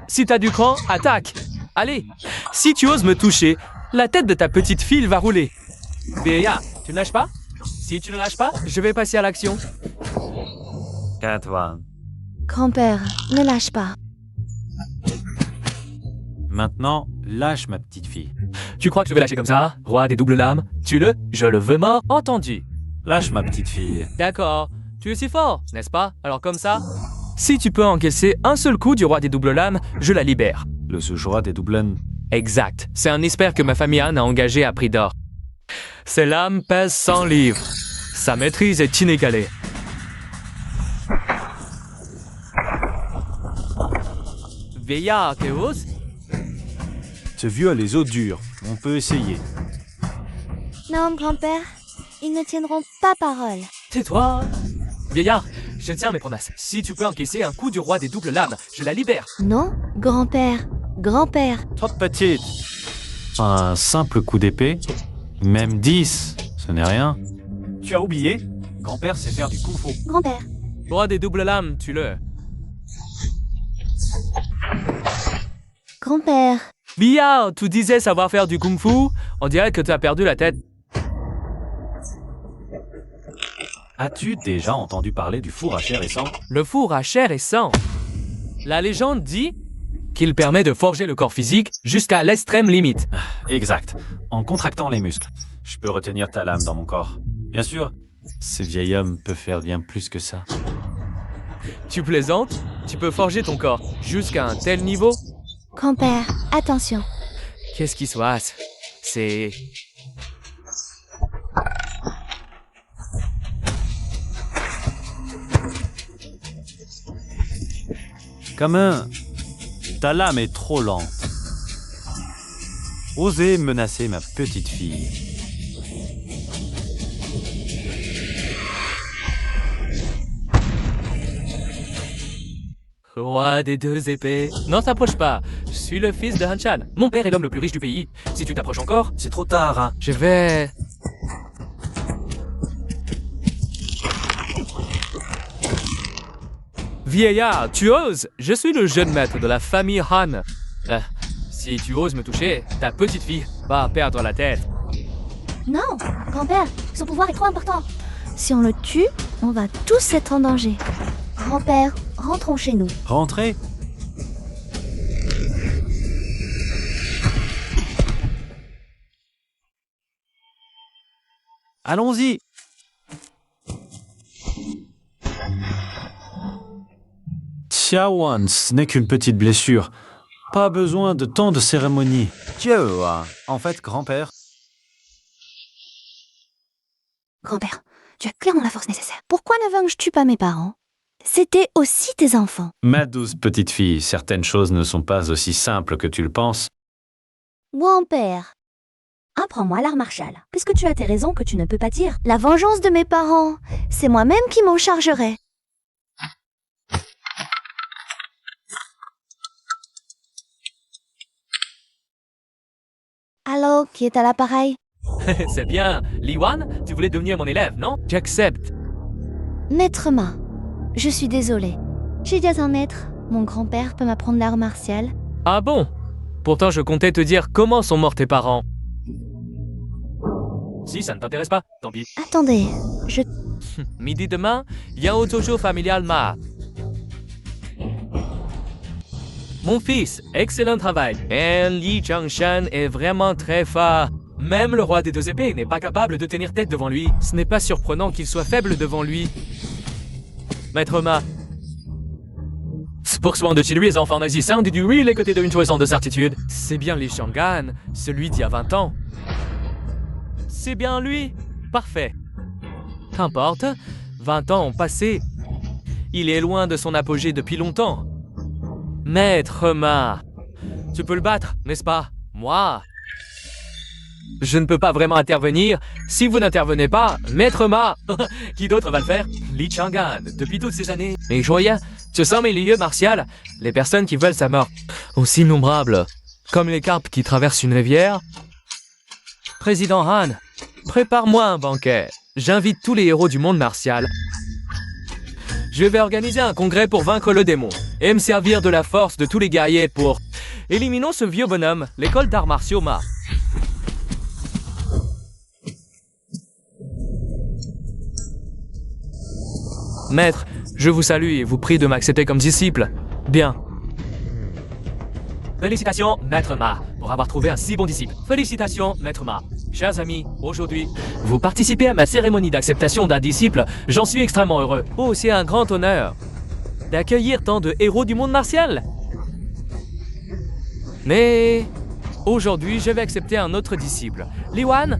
Si t'as du cran, attaque! Allez! Si tu oses me toucher, la tête de ta petite fille va rouler. Buya, tu ne lâches pas? Si tu ne lâches pas, je vais passer à l'action. Katwan. Grand-père, ne lâche pas. Maintenant, lâche ma petite fille. Tu crois que je vais lâcher comme ça? Roi des doubles lames? Tue-le, je le veux mort, entendu. Lâche ma petite fille. D'accord. Tu es si fort, n'est-ce pas? Alors comme ça? Si tu peux encaisser un seul coup du roi des doubles lames, je la libère. Le sous-roi des Dublin. Exact. C'est un expert que ma famille Han a engagé à prix d'or. Ses lames pèsent 100 livres. Sa maîtrise est inégalée. Veilla, que ose? Ce vieux a les os durs. On peut essayer. Non, grand-père, ils ne tiendront pas parole. Tais-toi. Vieillard, je tiens mes promesses. Si tu peux encaisser un coup du roi des doubles lames, je la libère. Non, grand-père, grand-père. Trop petite. Un simple coup d'épée, même 10, ce n'est rien. Tu as oublié? Grand-père sait faire du kung-fu. Grand-père, Roi des doubles lames, tue-le. grand-père. Billard, tu disais savoir faire du kung-fu. On dirait que tu as perdu la tête. As-tu déjà entendu parler du four à chair et sang? Le four à chair et sang. La légende dit qu'il permet de forger le corps physique jusqu'à l'extrême limite. Exact. En contractant les muscles, je peux retenir ta lame dans mon corps. Bien sûr, ce vieil homme peut faire bien plus que ça. Tu plaisantes? Tu peux forger ton corps jusqu'à un tel niveau? Grand-père, attention. Qu'est-ce qui se passe? C'est... Gamin, ta lame est trop lente. Osez menacer ma petite fille. Roi des deux épées. Non, t'approche pas. Je suis le fils de Hanchan. Mon père est l'homme le plus riche du pays. Si tu t'approches encore, C'est trop tard, hein. je vais... Vieillard, tu oses? Je suis le jeune maître de la famille Han. Si tu oses me toucher, ta petite fille va perdre la tête. Non, grand-père, son pouvoir est trop important. Si on le tue, on va tous être en danger. Grand-père, rentrons chez nous. Rentrez. Allons-y. Xiaowan, ce n'est qu'une petite blessure. Pas besoin de tant de cérémonies. Dieu, en fait, grand-père. Grand-père, tu as clairement la force nécessaire. Pourquoi ne vaincus-tu pas mes parents? C'était aussi tes enfants. Ma douce petite fille, certaines choses ne sont pas aussi simples que tu le penses. Grand-père, apprends-moi l'art martial, puisque tu as tes raisons que tu ne peux pas dire. La vengeance de mes parents, c'est moi-même qui m'en chargerai. Allô, qui est à l'appareil? C'est bien. Li Wan, tu voulais devenir mon élève, non? J'accepte. Maître Ma, je suis désolée. J'ai déjà un maître. Mon grand-père peut m'apprendre l'art martial. Ah bon? Pourtant, je comptais te dire comment sont morts tes parents. Si ça ne t'intéresse pas, tant pis. Attendez, je... Midi demain, il y a un autojo familial Ma. Mon fils, excellent travail. Et Li Changshan est vraiment très fort. Même le roi des deux épées n'est pas capable de tenir tête devant lui. Ce n'est pas surprenant qu'il soit faible devant lui. Maître Ma. Pour soin de chez lui, les enfants nazis sont du oui les côtés d'une chose de certitude. C'est bien Li Shangan, celui d'il y a 20 ans. C'est bien lui. Parfait. Qu'importe, 20 ans ont passé. Il est loin de son apogée depuis longtemps. Maître Ma, tu peux le battre, n'est-ce pas? Moi? Je ne peux pas vraiment intervenir. Si vous n'intervenez pas, Maître Ma, qui d'autre va le faire? Li Changan, depuis toutes ces années. Mais Joya, tu sens mes lieux martiaux, les personnes qui veulent sa mort, aussi innombrables, comme les carpes qui traversent une rivière. Président Han, prépare-moi un banquet. J'invite tous les héros du monde martial. Je vais organiser un congrès pour vaincre le démon et me servir de la force de tous les guerriers pour... Éliminons ce vieux bonhomme, l'école d'arts martiaux Ma. Maître, je vous salue et vous prie de m'accepter comme disciple. Bien. Félicitations, Maître Ma, pour avoir trouvé un si bon disciple. Félicitations, Maître Ma. Chers amis, aujourd'hui, vous participez à ma cérémonie d'acceptation d'un disciple. J'en suis extrêmement heureux. Oh, c'est un grand honneur d'accueillir tant de héros du monde martial. Mais aujourd'hui, je vais accepter un autre disciple. Li Wan.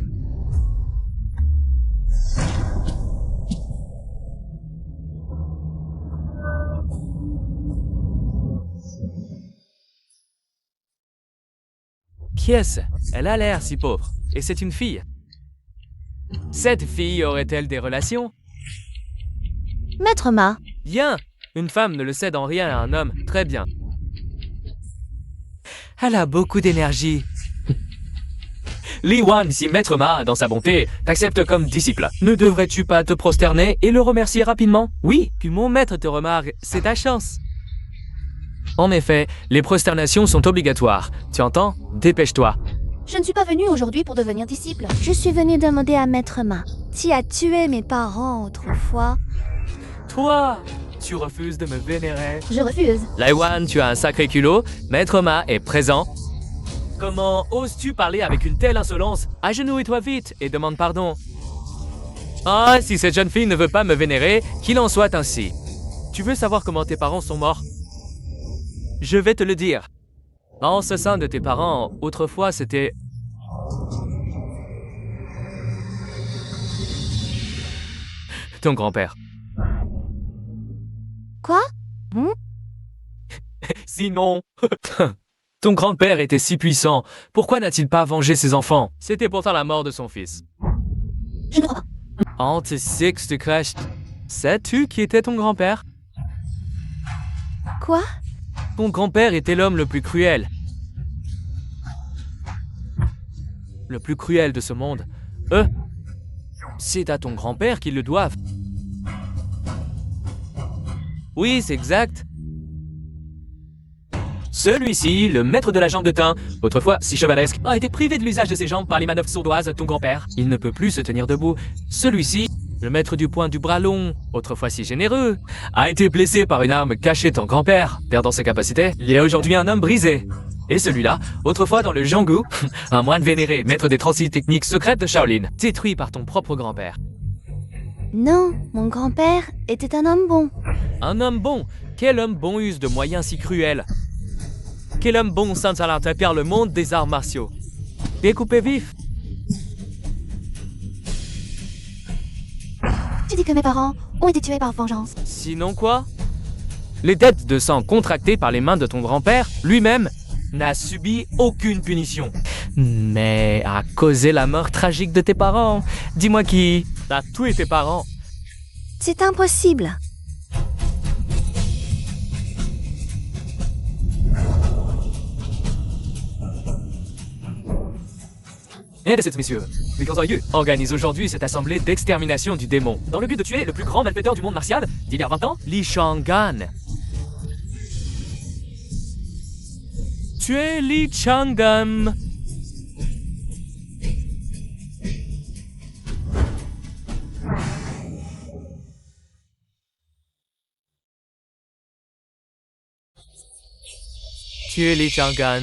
Qui est-ce? Elle a l'air si pauvre. Et c'est une fille. Cette fille aurait-elle des relations? Maître Ma, Bien. Une femme ne le cède en rien à un homme. Très bien. Elle a beaucoup d'énergie. Li Wan, si Maître Ma, dans sa bonté, t'accepte comme disciple, ne devrais-tu pas te prosterner et le remercier rapidement? Oui, que mon maître te remarque, c'est ta chance. En effet, les prosternations sont obligatoires. Tu entends? Dépêche-toi. je ne suis pas venue aujourd'hui pour devenir disciple. Je suis venue demander à Maître Ma. Tu as tué mes parents autrefois. Toi, tu refuses de me vénérer. Je refuse. Li Wan, tu as un sacré culot. Maître Ma est présent. Comment oses-tu parler avec une telle insolence? Agenouille-toi vite et demande pardon. Ah, si cette jeune fille ne veut pas me vénérer, qu'il en soit ainsi. Tu veux savoir comment tes parents sont morts? Je vais te le dire. En ce sein de tes parents, autrefois c'était... ton grand-père. Quoi? Sinon... ton grand-père était si puissant, pourquoi n'a-t-il pas vengé ses enfants? C'était pourtant la mort de son fils. Je ne crois pas. Ante Six de Crèche. Sais-tu qui était ton grand-père? Quoi? Ton grand-père était l'homme le plus cruel. Le plus cruel de ce monde. C'est à ton grand-père qu'ils le doivent. Oui, c'est exact. Celui-ci, le maître de la jambe de thym, autrefois si chevaleresque, a été privé de l'usage de ses jambes par les manœuvres sourdoises de ton grand-père. Il ne peut plus se tenir debout. Celui-ci, le maître du poing du bras long, autrefois si généreux, a été blessé par une arme cachée ton grand-père. Perdant ses capacités, il est aujourd'hui un homme brisé. Et celui-là, autrefois dans le Jianggu, un moine vénéré, maître des 36 techniques secrètes de Shaolin, détruit par ton propre grand-père. Non, mon grand-père était un homme bon. Un homme bon? Quel homme bon use de moyens si cruels? Quel homme bon s'installe à faire le monde des arts martiaux? Découpé vif. Tu dis que mes parents ont été tués par vengeance. Sinon quoi? Les dettes de sang contractées par les mains de ton grand-père, lui-même, n'a subi aucune punition. Mais a causé la mort tragique de tes parents. Dis-moi qui a tué tes parents? C'est impossible. Mesdames et messieurs, organise aujourd'hui cette assemblée d'extermination du démon, dans le but de tuer le plus grand malfaiteur du monde martial d'il y a 20 ans, Li Chang'an. Tuer Li Chang'an. Tuer Li Chang'an.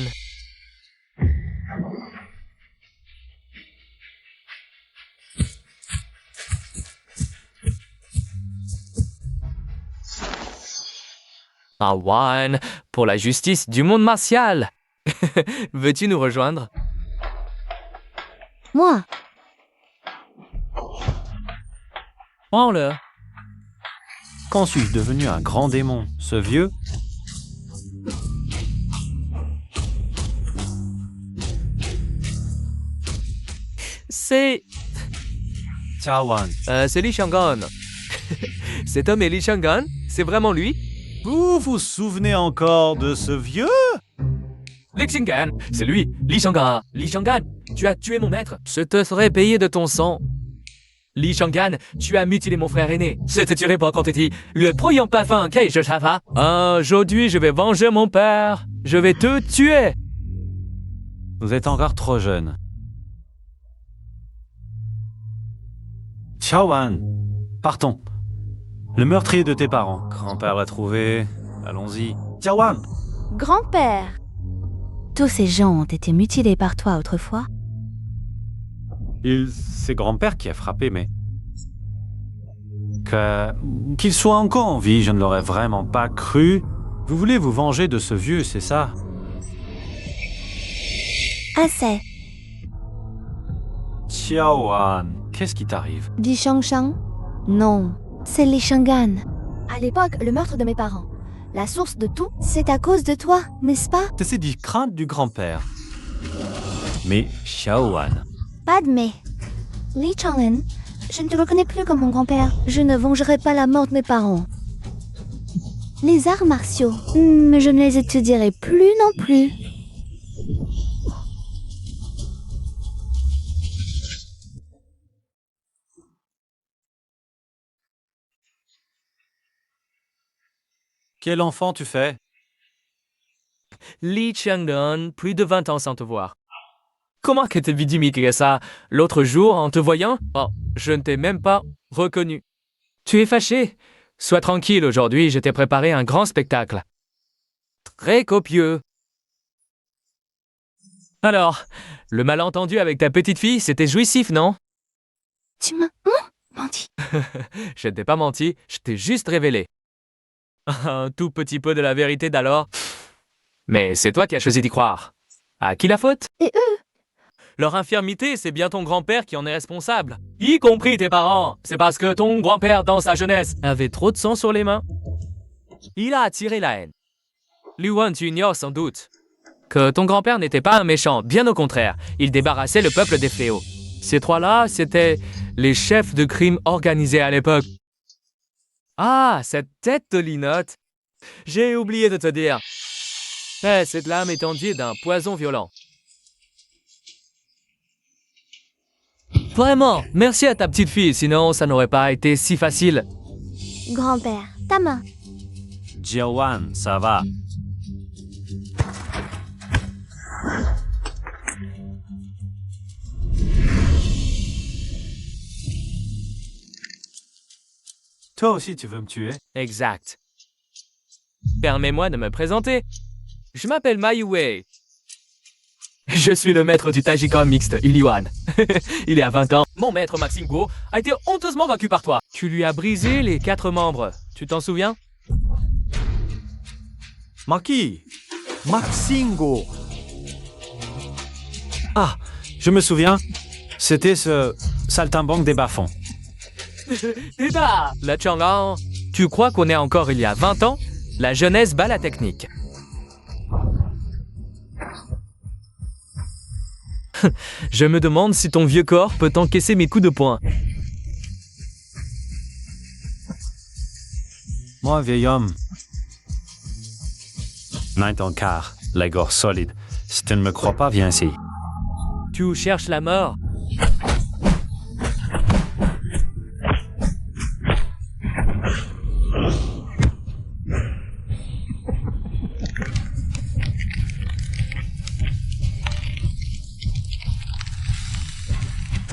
Ah, One, pour la justice du monde martial. Veux-tu nous rejoindre? Moi? Prends-le. Quand suis-je devenu un grand démon? Ce vieux? C'est Chawan. c'est Li Chang'an. Cet homme est Li Chang'an? C'est vraiment lui? Vous vous souvenez encore de ce vieux? Li Chang'an, c'est lui, Li Chang'an. Li Chang'an, tu as tué mon maître. Je te ferai payer de ton sang. Li Chang'an, tu as mutilé mon frère aîné. Je te tuerai pour compter le brouillon parfum que je savais. Aujourd'hui, je vais venger mon père. Je vais te tuer. Vous êtes encore trop jeune. Chawan, partons. Le meurtrier de tes parents. Grand-père l'a trouvé. Allons-y. Chawan! Grand-père! Tous ces gens ont été mutilés par toi autrefois. C'est grand-père qui a frappé, mais... Qu'il soit encore en vie, je ne l'aurais vraiment pas cru. Vous voulez vous venger de ce vieux, c'est ça? Assez. Chawan, qu'est-ce qui t'arrive? Li Shangshang? Non, c'est Li Chang'an. À l'époque, le meurtre de mes parents. La source de tout, c'est à cause de toi, n'est-ce pas? C'est du crainte du grand-père. Mais Chawan... Pas de mais. Li Chang'an, je ne te reconnais plus comme mon grand-père. Je ne vengerai pas la mort de mes parents. Les arts martiaux, je ne les étudierai plus non plus. Quel enfant tu fais? Li Chang'an, plus de 20 ans sans te voir. Comment que t'as dit ça l'autre jour en te voyant? Oh, je ne t'ai même pas reconnu. Tu es fâché? Sois tranquille, aujourd'hui, je t'ai préparé un grand spectacle. Très copieux. Alors, le malentendu avec ta petite fille, c'était jouissif, non? Tu m'as menti. Je ne t'ai pas menti, je t'ai juste révélé. Un tout petit peu de la vérité d'alors. Mais c'est toi qui as choisi d'y croire. À qui la faute? Et eux? Leur infirmité, c'est bien ton grand-père qui en est responsable. Y compris tes parents. C'est parce que ton grand-père, dans sa jeunesse, avait trop de sang sur les mains. Il a attiré la haine. Luan, tu ignores sans doute que ton grand-père n'était pas un méchant, bien au contraire. Il débarrassait le peuple des fléaux. Ces trois-là, c'étaient les chefs de crime organisés à l'époque. Ah, cette tête de linotte. J'ai oublié de te dire. Mais cette lame est endiée d'un poison violent. Vraiment, merci à ta petite fille, sinon ça n'aurait pas été si facile. Grand-père, ta main. Jiawan, ça va. Toi aussi, tu veux me tuer? Exact. Permets-moi de me présenter. Je m'appelle Ma Yuwei. Je suis le maître du Taijikon mixte, Iliwan. Il est à 20 ans. Mon maître Maxime Guo a été honteusement vaincu par toi. Tu lui as brisé les 4 membres. Tu t'en souviens? Maki! Maxingo! Ah, je me souviens. C'était ce saltimbanque des bas-fonds. Déda! La Chang'an, tu crois qu'on est encore il y a 20 ans? La jeunesse bat la technique. Je me demande si ton vieux corps peut encaisser mes coups de poing. Moi, vieil homme. 9 ans quart, la gorge solide. Si tu ne me crois pas, viens ici. Tu cherches la mort?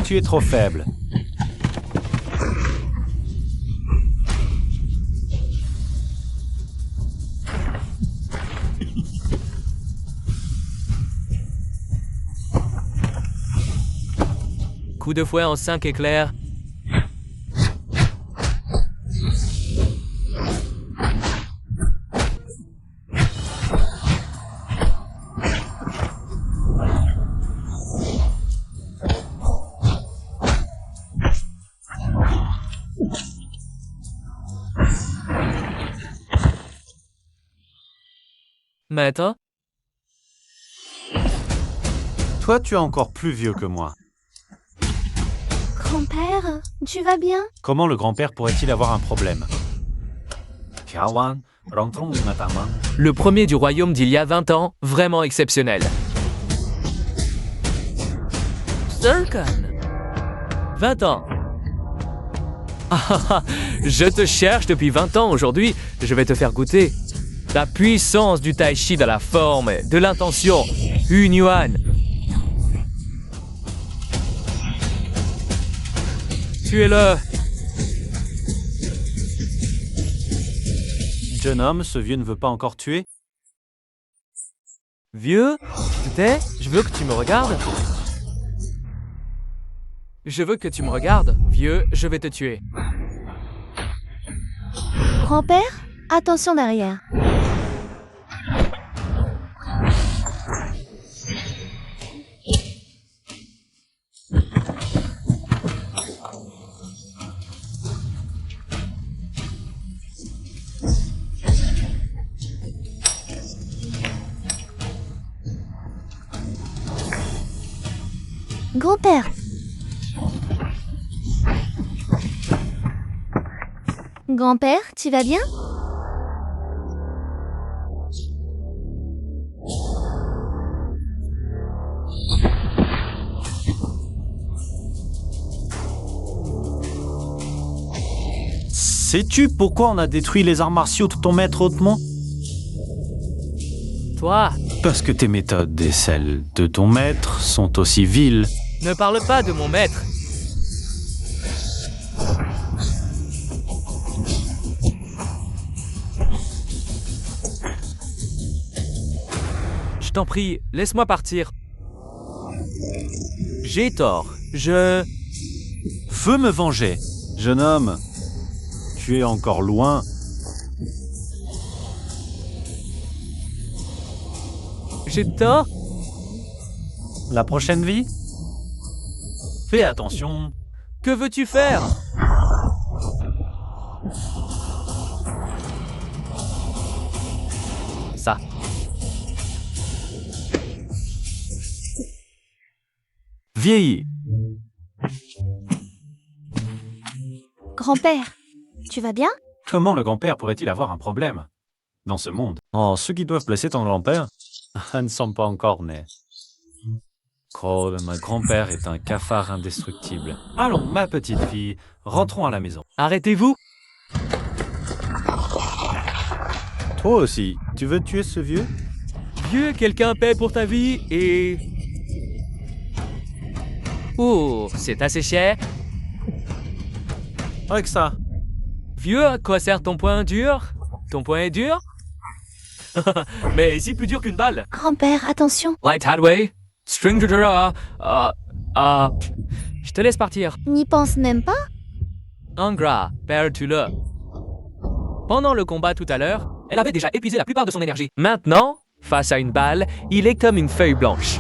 Tu es trop faible. Coup de fouet en 5 éclairs. Maître? Toi, tu es encore plus vieux que moi. Grand-père, tu vas bien? Comment le grand-père pourrait-il avoir un problème? Jiawan, rentrons notamment. Le premier du royaume d'il y a 20 ans, vraiment exceptionnel. Zircon. 20 ans. Ah, je te cherche depuis 20 ans aujourd'hui. Je vais te faire goûter. La puissance du tai chi dans la forme, de l'intention. Une yuan. Tuez-le. Jeune homme, ce vieux ne veut pas encore tuer? Vieux, tu te tais? Je veux que tu me regardes. Je veux que tu me regardes. Vieux, je vais te tuer. Grand-père, attention derrière. Grand-père. Grand-père, tu vas bien? Sais-tu pourquoi on a détruit les arts martiaux de ton maître hautement? Toi, Parce que tes méthodes et celles de ton maître sont aussi viles. ne parle pas de mon maître. Je t'en prie, laisse-moi partir. J'ai tort. Je... Veux me venger. Jeune homme, tu es encore loin. J'ai tort? La prochaine vie? Fais attention. Que veux-tu faire? Ça. Vieilli. Grand-père, tu vas bien? Comment le grand-père pourrait-il avoir un problème dans ce monde? Oh, ceux qui doivent blesser ton grand-père ne sont pas encore nés. Claude, mon grand-père est un cafard indestructible. Allons, ma petite fille, rentrons à la maison. Arrêtez-vous! Toi aussi, tu veux tuer ce vieux? Vieux, quelqu'un paie pour ta vie et... Oh, c'est assez cher. Avec ça. Vieux, à quoi sert ton poing dur? Ton poing est dur? Mais ici plus dur qu'une balle. Grand-père, attention. Light Hadway, String to je te laisse partir. N'y pense même pas? Ingrat, perds-tu-le. Pendant le combat tout à l'heure, elle avait déjà épuisé la plupart de son énergie. Maintenant, face à une balle, il est comme une feuille blanche.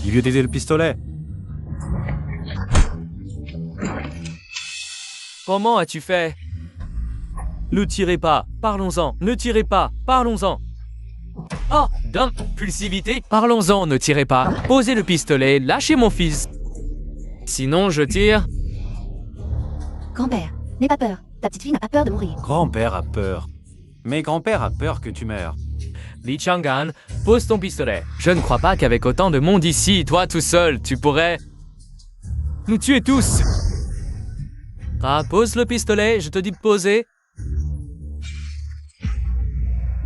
Il veut d'aider le pistolet. Comment as-tu fait? Ne tirez pas, parlons-en. Ne tirez pas, parlons-en. Oh, d'impulsivité. Parlons-en, ne tirez pas. Posez le pistolet, lâchez mon fils. Sinon, je tire. Grand-père, n'aie pas peur. Ta petite fille n'a pas peur de mourir. Grand-père a peur. Mais grand-père a peur que tu meurs. Li Chang'an, pose ton pistolet. Je ne crois pas qu'avec autant de monde ici, toi tout seul, tu pourrais... nous tuer tous. Pose le pistolet, je te dis de poser.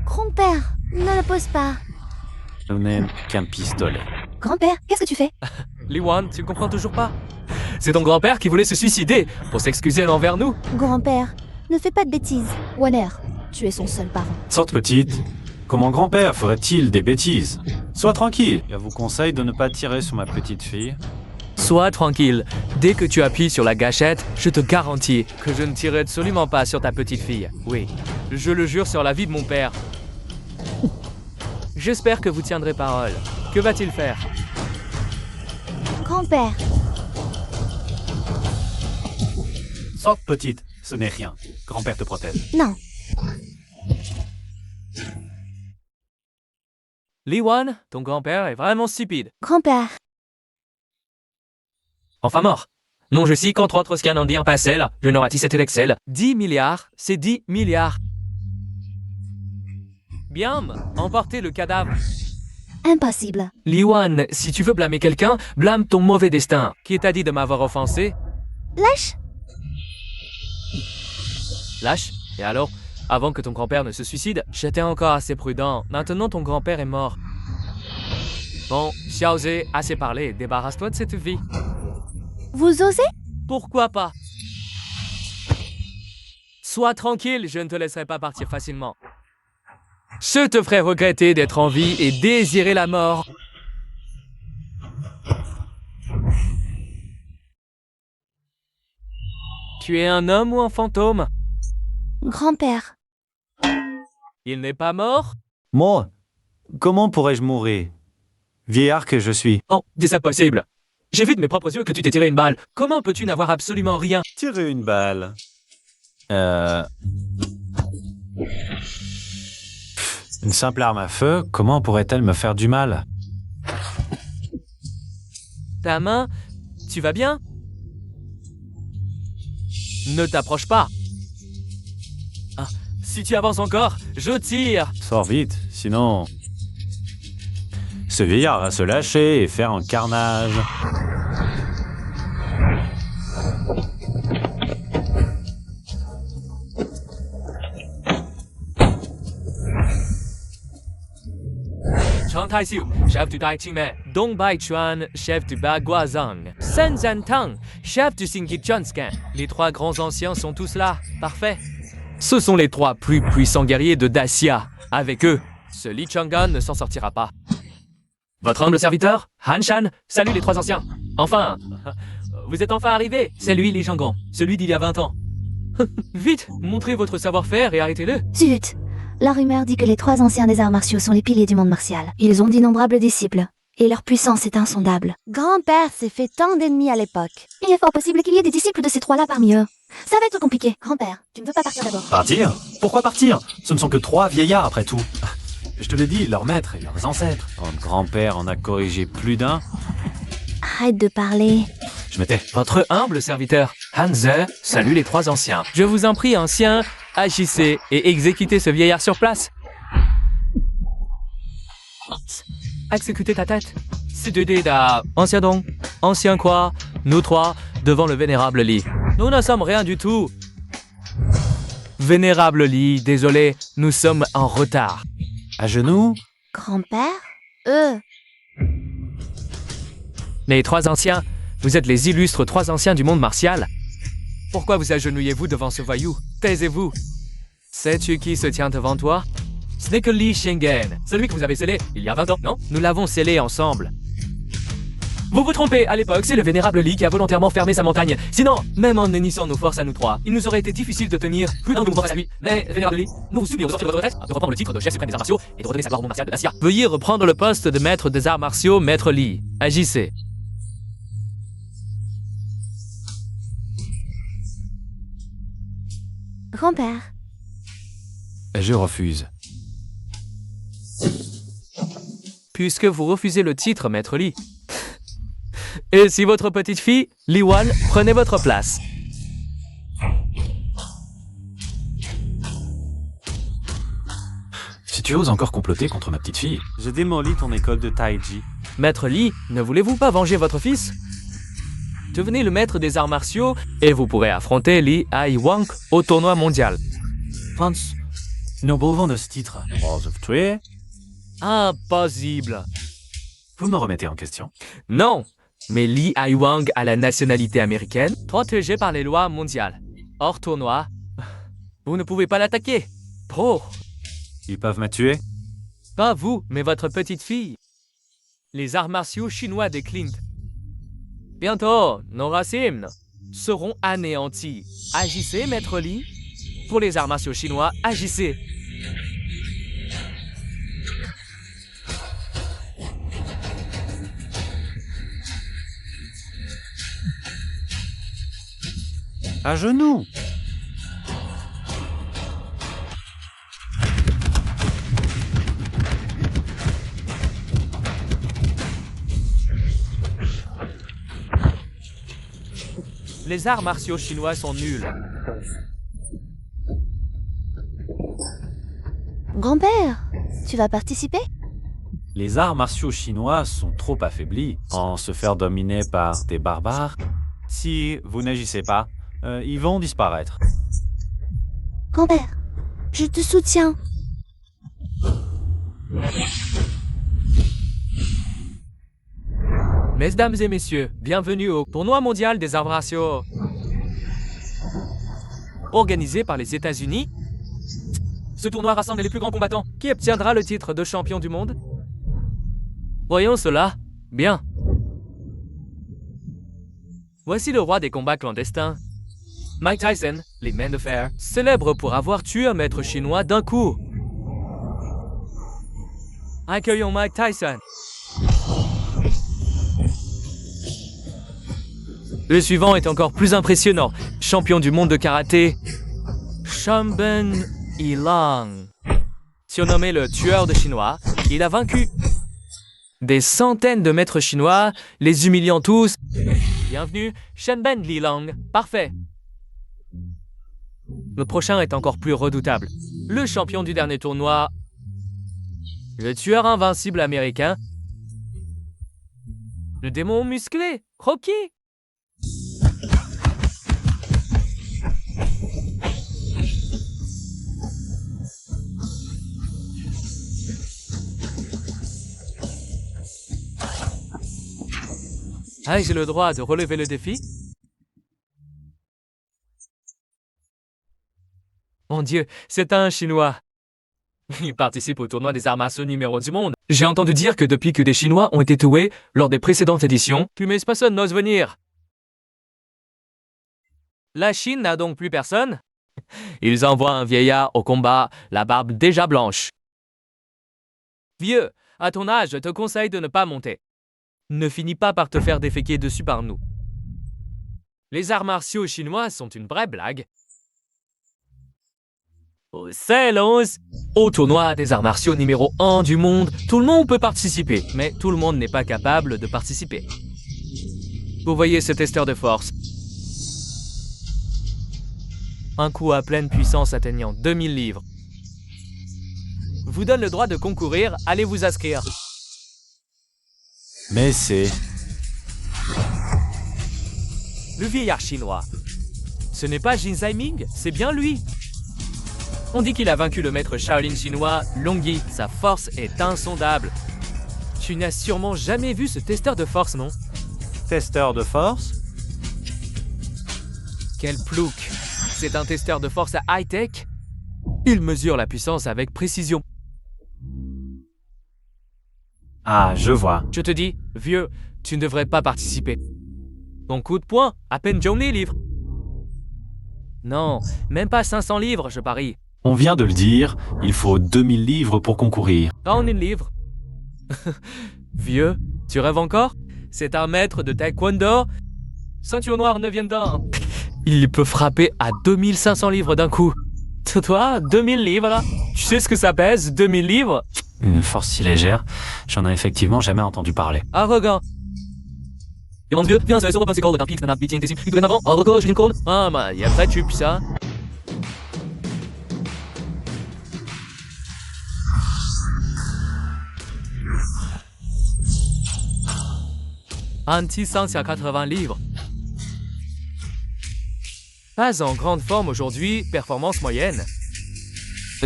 Grand-père, ne le pose pas. Je n'aime qu'un pistolet. Grand-père, qu'est-ce que tu fais? Li Wan, tu comprends toujours pas? C'est ton grand-père qui voulait se suicider pour s'excuser envers nous. Grand-père, ne fais pas de bêtises. Warner, tu es son seul parent. Sorte petite. Comment grand-père ferait-il des bêtises? Sois tranquille. Je vous conseille de ne pas tirer sur ma petite fille. Sois tranquille. Dès que tu appuies sur la gâchette, je te garantis que je ne tirerai absolument pas sur ta petite fille. Oui, je le jure sur la vie de mon père. J'espère que vous tiendrez parole. Que va-t-il faire? Grand-père, Sorte petite. Ce n'est rien. Grand-père te protège. non. Li Wan, ton grand-père est vraiment stupide. Grand-père, Enfin mort. Non, je sais qu'entre autres scan en dire passé là, je n'aurai cet Excel. 10 milliards, c'est 10 milliards. Bien, emportez le cadavre. impossible. Li Wan, si tu veux blâmer quelqu'un, blâme ton mauvais destin. Qui t'a dit de m'avoir offensé? Lâche. Lâche. Et alors, avant que ton grand-père ne se suicide, j'étais encore assez prudent. Maintenant, ton grand-père est mort. Bon, Xiaozé, assez parlé, débarrasse-toi de cette vie. Vous osez? Pourquoi pas? Sois tranquille, je ne te laisserai pas partir facilement. Je te ferai regretter d'être en vie et désirer la mort. Tu es un homme ou un fantôme? Grand-père, Il n'est pas mort? Moi, comment pourrais-je mourir? Vieillard que je suis. Oh, c'est impossible. J'ai vu de mes propres yeux que tu t'es tiré une balle. Comment peux-tu n'avoir absolument rien? Tirer une balle. Une simple arme à feu, comment pourrait-elle me faire du mal? Ta main, tu vas bien? Ne t'approche pas. Ah, si tu avances encore, je tire. Sors vite, sinon... Ce vieillard va se lâcher et faire un carnage. Chang Tai-siu, chef du Daiqingmen. Dong Bai-chuan, chef du Baguazhang. Sen Zhantang, chef du Xinjiangscan. Les trois grands anciens sont tous là. Parfait. Ce sont les trois plus puissants guerriers de Dacia. Avec eux, ce Li Chang'an ne s'en sortira pas. Votre humble serviteur, Han Shan, salue les trois anciens. Enfin, vous êtes enfin arrivés. C'est lui, Li Chang'an, celui d'il y a 20 ans. Vite, montrez votre savoir-faire et arrêtez-le. zut. La rumeur dit que les 3 anciens des arts martiaux sont les piliers du monde martial. Ils ont d'innombrables disciples, et leur puissance est insondable. Grand-père s'est fait tant d'ennemis à l'époque. Il est fort possible qu'il y ait des disciples de ces 3-là parmi eux. Ça va être compliqué. Grand-père, tu ne veux pas partir d'abord? Partir? Pourquoi partir? Ce ne sont que 3 vieillards après tout. Je te l'ai dit, leurs maîtres et leurs ancêtres. Ton grand-père en a corrigé plus d'un. Arrête de parler. Je m'étais. Votre humble serviteur, Hanze, salue les 3 anciens. Je vous en prie, anciens, agissez et exécutez ce vieillard sur place. Exécutez ta tête. C'est de Déda. Ancien donc. Ancien quoi? Nous 3, devant le vénérable lit. Nous ne sommes rien du tout. Vénérable lit, désolé, nous sommes en retard. À genoux? Grand-père? Les 3 anciens, vous êtes les illustres 3 anciens du monde martial. Pourquoi vous agenouillez-vous devant ce voyou? Taisez-vous. Sais-tu qui se tient devant toi? Ce n'est que Li Shingen, celui que vous avez scellé il y a 20 ans, non? Nous l'avons scellé ensemble. Vous vous trompez, à l'époque, c'est le vénérable Li qui a volontairement fermé sa montagne. Sinon, même en unissant nos forces à nous 3, il nous aurait été difficile de tenir plus d'un nouveau face à lui. Mais, vénérable Li, nous vous supplions de sortir de votre retraite, de reprendre le titre de chef suprême des arts martiaux et de redonner sa gloire au monde martial de l'Asia. Veuillez reprendre le poste de maître des arts martiaux, maître Li. Agissez. Grand-père. Je refuse. Puisque vous refusez le titre, maître Li. Et si votre petite fille, Li Wan, prenez votre place. Si tu oses encore comploter contre ma petite fille. Je démolis ton école de Taiji. Maître Li, ne voulez-vous pas venger votre fils? Devenez le maître des arts martiaux et vous pourrez affronter Li Ai-Wang au tournoi mondial. Franz, nous besoin de ce titre. Balls of Tree? Impossible. Vous me remettez en question. Non, mais Li Ai-Wang a la nationalité américaine, protégée par les lois mondiales. Hors tournoi, vous ne pouvez pas l'attaquer. Pro. Ils peuvent me tuer? Pas vous, mais votre petite fille. Les arts martiaux chinois déclinent. Bientôt, nos racines seront anéantis. Agissez, maître Li. Pour les arts martiaux chinois, agissez. À genoux! Les arts martiaux chinois sont nuls. Grand-père, tu vas participer? Les arts martiaux chinois sont trop affaiblis en se faire dominer par des barbares. Si vous n'agissez pas, ils vont disparaître. Grand-père, je te soutiens. Mesdames et messieurs, bienvenue au tournoi mondial des arts martiaux. Organisé par les États-Unis, ce tournoi rassemble les plus grands combattants. Qui obtiendra le titre de champion du monde? Voyons cela. Bien. Voici le roi des combats clandestins. Mike Tyson, les mains de fer, célèbre pour avoir tué un maître chinois d'un coup. Accueillons Mike Tyson. Le suivant est encore plus impressionnant. Champion du monde de karaté, Shamben Yilang. Surnommé le tueur de Chinois, il a vaincu des centaines de maîtres chinois, les humiliant tous. Bienvenue, Shamben Yilang. Parfait. Le prochain est encore plus redoutable. Le champion du dernier tournoi, le tueur invincible américain, le démon musclé, Rocky. Ai-je le droit de relever le défi? Mon Dieu, c'est un Chinois. Il participe au tournoi des arts martiaux numéro du monde. J'ai entendu dire que depuis que des Chinois ont été tués lors des précédentes éditions, plus mais personne n'ose venir. La Chine n'a donc plus personne? Ils envoient un vieillard au combat, la barbe déjà blanche. Vieux, à ton âge, je te conseille de ne pas monter. Ne finis pas par te faire déféquer dessus par nous. Les arts martiaux chinois sont une vraie blague. Au Célos, au tournoi des arts martiaux numéro 1 du monde, tout le monde peut participer, mais tout le monde n'est pas capable de participer. Vous voyez ce testeur de force. Un coup à pleine puissance atteignant 2000 livres. Vous donne le droit de concourir, allez vous inscrire. Mais c'est... Le vieillard chinois. Ce n'est pas Jin Zaiming, c'est bien lui. On dit qu'il a vaincu le maître Shaolin chinois, Longyi. Sa force est insondable. Tu n'as sûrement jamais vu ce testeur de force, non? Testeur de force? Quel plouc! C'est un testeur de force à high-tech. Il mesure la puissance avec précision. Ah, je vois. Je te dis, vieux, tu ne devrais pas participer. Ton coup de poing, à peine jaune les livres. Non, même pas 500 livres, je parie. On vient de le dire, il faut 2000 livres pour concourir. Dans une livre. Vieux, tu rêves encore? C'est un maître de taekwondo. Ceinture noire 9e dan. Il peut frapper à 2500 livres d'un coup. Toi, 2000 livres? Tu sais ce que ça pèse, 2000 livres? Une force si légère, j'en ai effectivement jamais entendu parler. Arrogant. Ah, bah, y a pas de tube, ça. Un 680 livres. Pas en grande forme aujourd'hui, performance moyenne.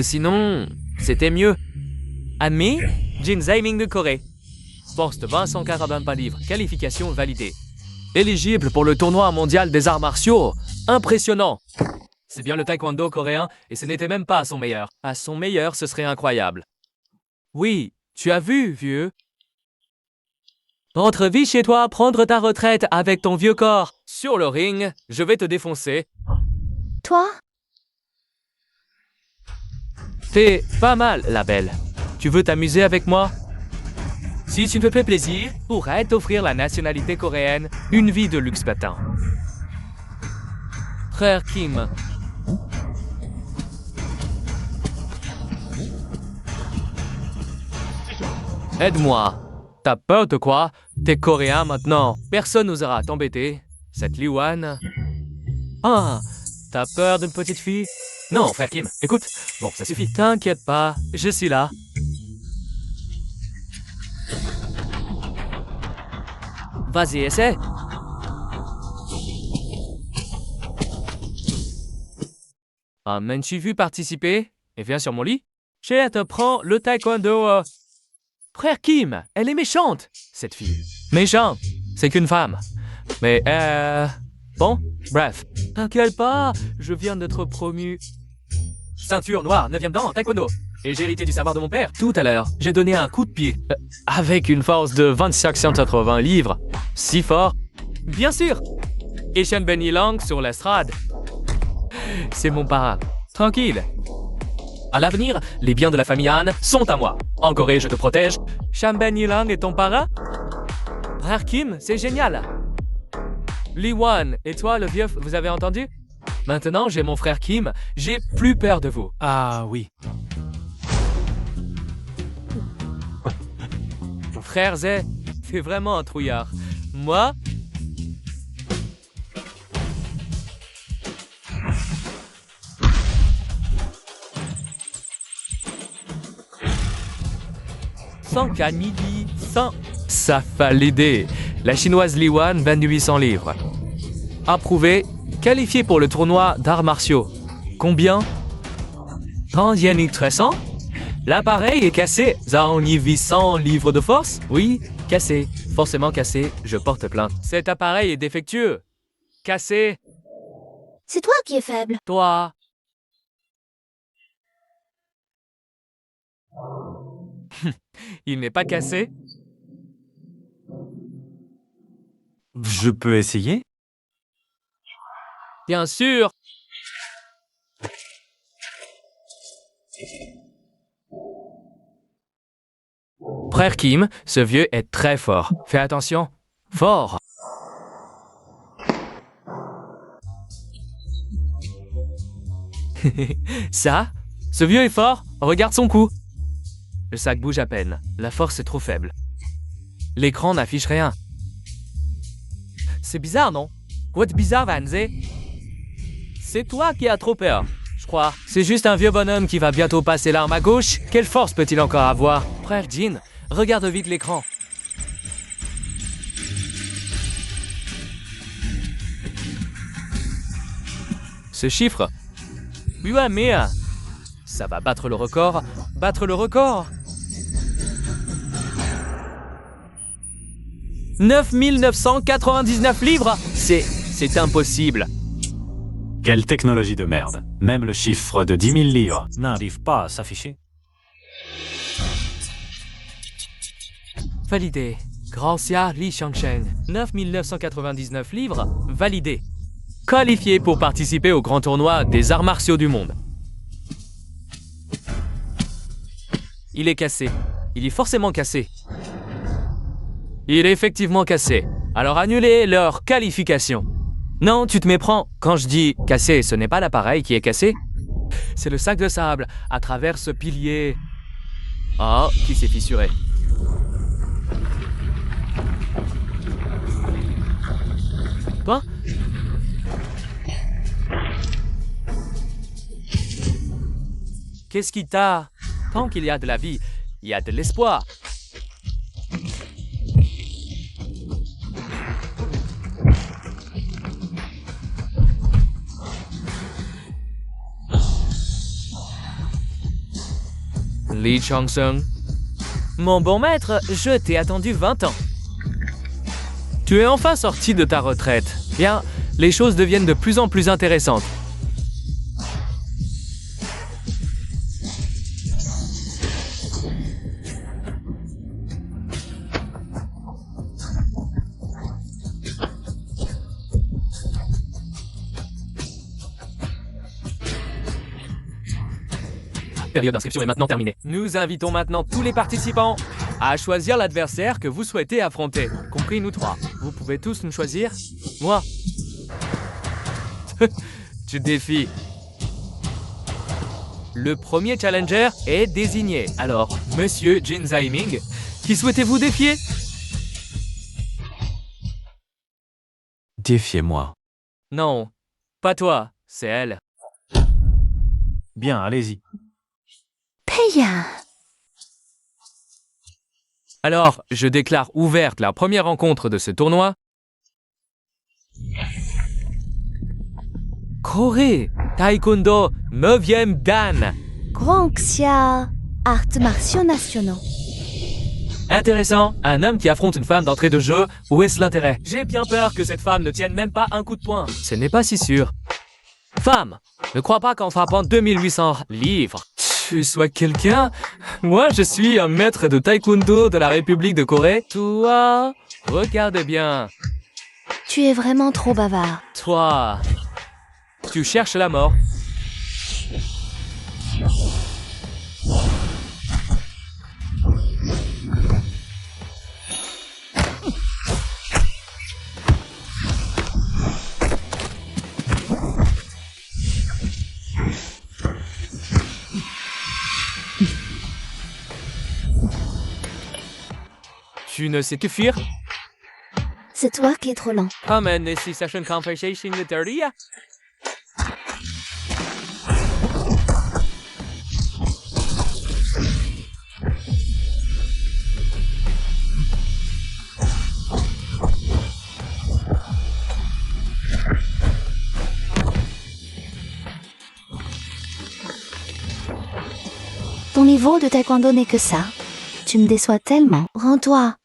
Sinon, c'était mieux. Admis, Jin Zaiming de Corée. Force de 140 livres, qualification validée. Éligible pour le tournoi mondial des arts martiaux. Impressionnant. C'est bien le taekwondo coréen et ce n'était même pas à son meilleur. À son meilleur, ce serait incroyable. Oui, tu as vu, vieux. Rentre vite chez toi, prendre ta retraite avec ton vieux corps. Sur le ring, je vais te défoncer. Toi? T'es pas mal, la belle. Tu veux t'amuser avec moi? Si tu me fais plaisir, je pourrais t'offrir la nationalité coréenne, une vie de luxe patin. Frère Kim. Aide-moi. T'as peur de quoi? T'es coréen maintenant. Personne n'osera t'embêter. Cette Liwan. Ah, t'as peur d'une petite fille? Non, frère Kim, écoute. Bon, ça suffit. T'inquiète pas, je suis là. Vas-y, essaie. Ah, m'as-tu vu participer? Et viens sur mon lit. Je te prends le taekwondo. Frère Kim, elle est méchante, cette fille. Méchant, c'est qu'une femme. Mais, bon, bref. T'inquiète pas, je viens d'être promu. Ceinture noire, 9e dan en taekwondo. Et j'ai hérité du savoir de mon père. Tout à l'heure, j'ai donné un coup de pied. Avec une force de 2580 livres. Si fort. Bien sûr. Et Shen Ben Yilang sur l'estrade. C'est mon parrain. Tranquille. À l'avenir, les biens de la famille Han sont à moi. En Corée, je te protège. Shen Ben Yilang est ton parrain? Frère Kim, c'est génial. Lee Wan et toi, le vieux, vous avez entendu? Maintenant, j'ai mon frère Kim. J'ai plus peur de vous. Ah oui. Frère Zé, c'est vraiment un trouillard. Moi, sans midi, sans... Ça va l'aider. La chinoise Li Wan, 2800 livres. Approuvé, qualifié pour le tournoi d'arts martiaux. Combien? 30 yens 300? L'appareil est cassé. Zhang 800 livres de force? Oui, cassé. Forcément cassé, je porte plainte. Cet appareil est défectueux. Cassé. C'est toi qui es faible. Toi. Il n'est pas cassé? Je peux essayer? Bien sûr. frère Kim, ce vieux est très fort. Fais attention. Fort. Ça, ce vieux est fort. Regarde son cou. Le sac bouge à peine. La force est trop faible. L'écran n'affiche rien. C'est bizarre, non? Quoi de bizarre, Vanze? C'est toi qui as trop peur, je crois. C'est juste un vieux bonhomme qui va bientôt passer l'arme à gauche. Quelle force peut-il encore avoir? Frère Jean, regarde vite l'écran. Ce chiffre. Oui, ouais, mais... ça va battre le record. Battre le record. 9999 livres. C'est impossible. Quelle technologie de merde. Même le chiffre de 10 000 livres n'arrive pas à s'afficher. Validé. Gracia Li Xiangsheng. 9999 livres. Validé. Qualifié pour participer au grand tournoi des arts martiaux du monde. Il est cassé. Il est forcément cassé. Il est effectivement cassé. Alors annulez leur qualification. Non, tu te méprends. Quand je dis cassé, ce n'est pas l'appareil qui est cassé. C'est le sac de sable à travers ce pilier. Oh, qui s'est fissuré. Quoi? Qu'est-ce qui t'a... Tant qu'il y a de la vie, il y a de l'espoir. Li Changsung. Mon bon maître, je t'ai attendu 20 ans. Tu es enfin sorti de ta retraite. Bien, les choses deviennent de plus en plus intéressantes. Période d'inscription est maintenant terminée. Nous invitons maintenant tous les participants à choisir l'adversaire que vous souhaitez affronter, compris nous trois. Vous pouvez tous nous choisir. Moi. Tu défies. Le premier challenger est désigné. Alors, Monsieur Jin Zaiming, qui souhaitez-vous défier? Défiez-moi. Non, pas toi, c'est elle. Bien, allez-y. Paya. Alors, je déclare ouverte la première rencontre de ce tournoi. Corée, Taekwondo, 9e Dan. Guangxia, arts martiaux nationaux. Intéressant, un homme qui affronte une femme d'entrée de jeu, où est-ce l'intérêt? J'ai bien peur que cette femme ne tienne même pas un coup de poing. Ce n'est pas si sûr. Femme, ne crois pas qu'en frappant 2800 livres, tu sois quelqu'un. Moi, je suis un maître de taekwondo de la République de Corée. Toi, regarde bien. Tu es vraiment trop bavard. Toi, tu cherches la mort. Tu ne sais que fuir? C'est toi qui es trop lent. Come and this is session conversation with 30. Ton niveau de taekwondo n'est que ça. Tu me déçois tellement. Rends-toi.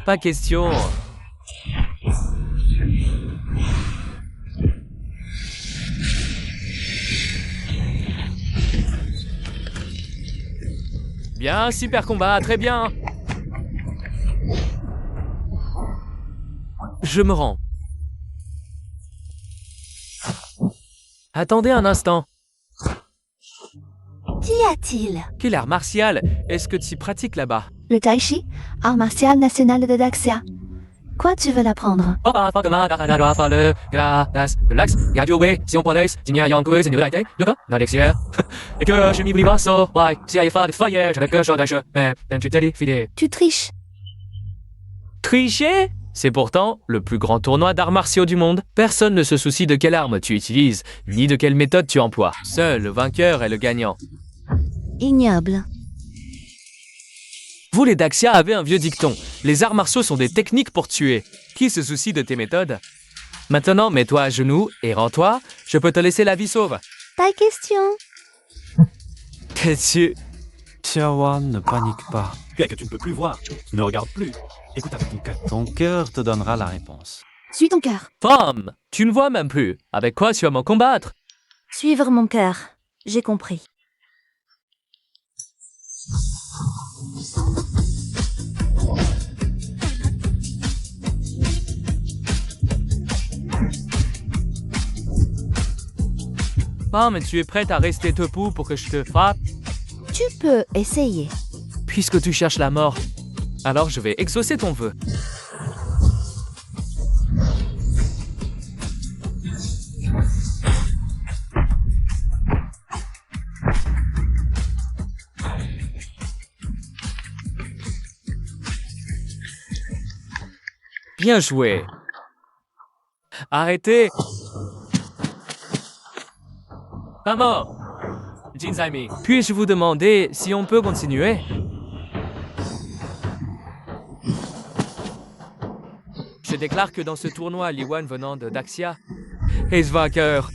Pas question. Bien, super combat, très bien. Je me rends. Attendez un instant. Qu'y a-t-il? Quel art martial est-ce que tu pratiques là-bas? Le Tai Chi, art martial national de Daxia. Quoi, tu veux l'apprendre? Si on prenait, et que je m'y oublie pas ça, ouais, si elle fait des feuillets, je que je lâche, mais tu t'es défilé. Tu triches. Tricher? C'est pourtant le plus grand tournoi d'arts martiaux du monde. Personne ne se soucie de quelle arme tu utilises, ni de quelle méthode tu emploies. Seul le vainqueur est le gagnant. Ignoble. Vous les Daxia avez un vieux dicton. Les arts martiaux sont des techniques pour tuer. Qui se soucie de tes méthodes? Maintenant, mets-toi à genoux et rends-toi. Je peux te laisser la vie sauve. Ta question? Qu'est-ce que Tiawa, ne panique pas. Que tu ne peux plus voir. Ne regarde plus. Écoute avec ton cœur. Ton cœur te donnera la réponse. Suis ton cœur. Femme, tu ne vois même plus. Avec quoi tu vas m'en combattre? Suivre mon cœur. J'ai compris. Femme, tu es prête à rester debout pour que je te frappe? Tu peux essayer. Puisque tu cherches la mort, alors je vais exaucer ton vœu. Bien joué. Arrêtez. Pas mort. Jinzaimi, puis-je vous demander si on peut continuer? Je déclare que dans ce tournoi, Liwan venant de Daxia est vainqueur.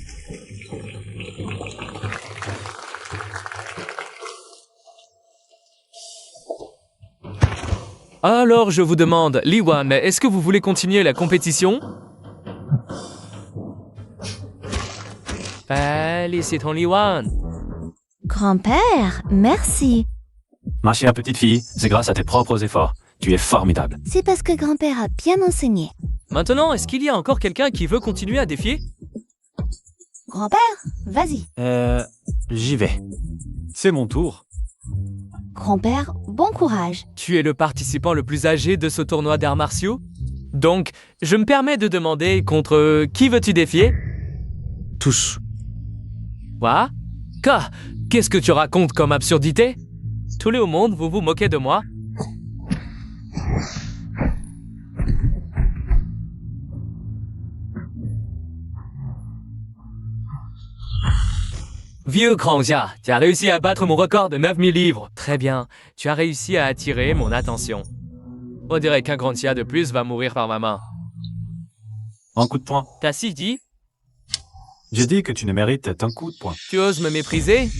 Alors je vous demande, Liwan, est-ce que vous voulez continuer la compétition? Félicitons Liwan. Grand-père, merci. Ma chère petite fille, c'est grâce à tes propres efforts. Tu es formidable. C'est parce que grand-père a bien enseigné. Maintenant, est-ce qu'il y a encore quelqu'un qui veut continuer à défier? Grand-père, vas-y. J'y vais. C'est mon tour. Grand-père, bon courage. Tu es le participant le plus âgé de ce tournoi d'arts martiaux? Donc, je me permets de demander contre qui veux-tu défier? Tous. Quoi? Qu'est-ce que tu racontes comme absurdité? Tous les au monde, vous vous moquez de moi? Vieux Krangja, tu as réussi à battre mon record de 9000 livres. Très bien, tu as réussi à attirer mon attention. On dirait qu'un Krangja de plus va mourir par ma main. Un coup de poing. T'as si dit? J'ai dit que tu ne mérites qu'un coup de poing. Tu oses me mépriser?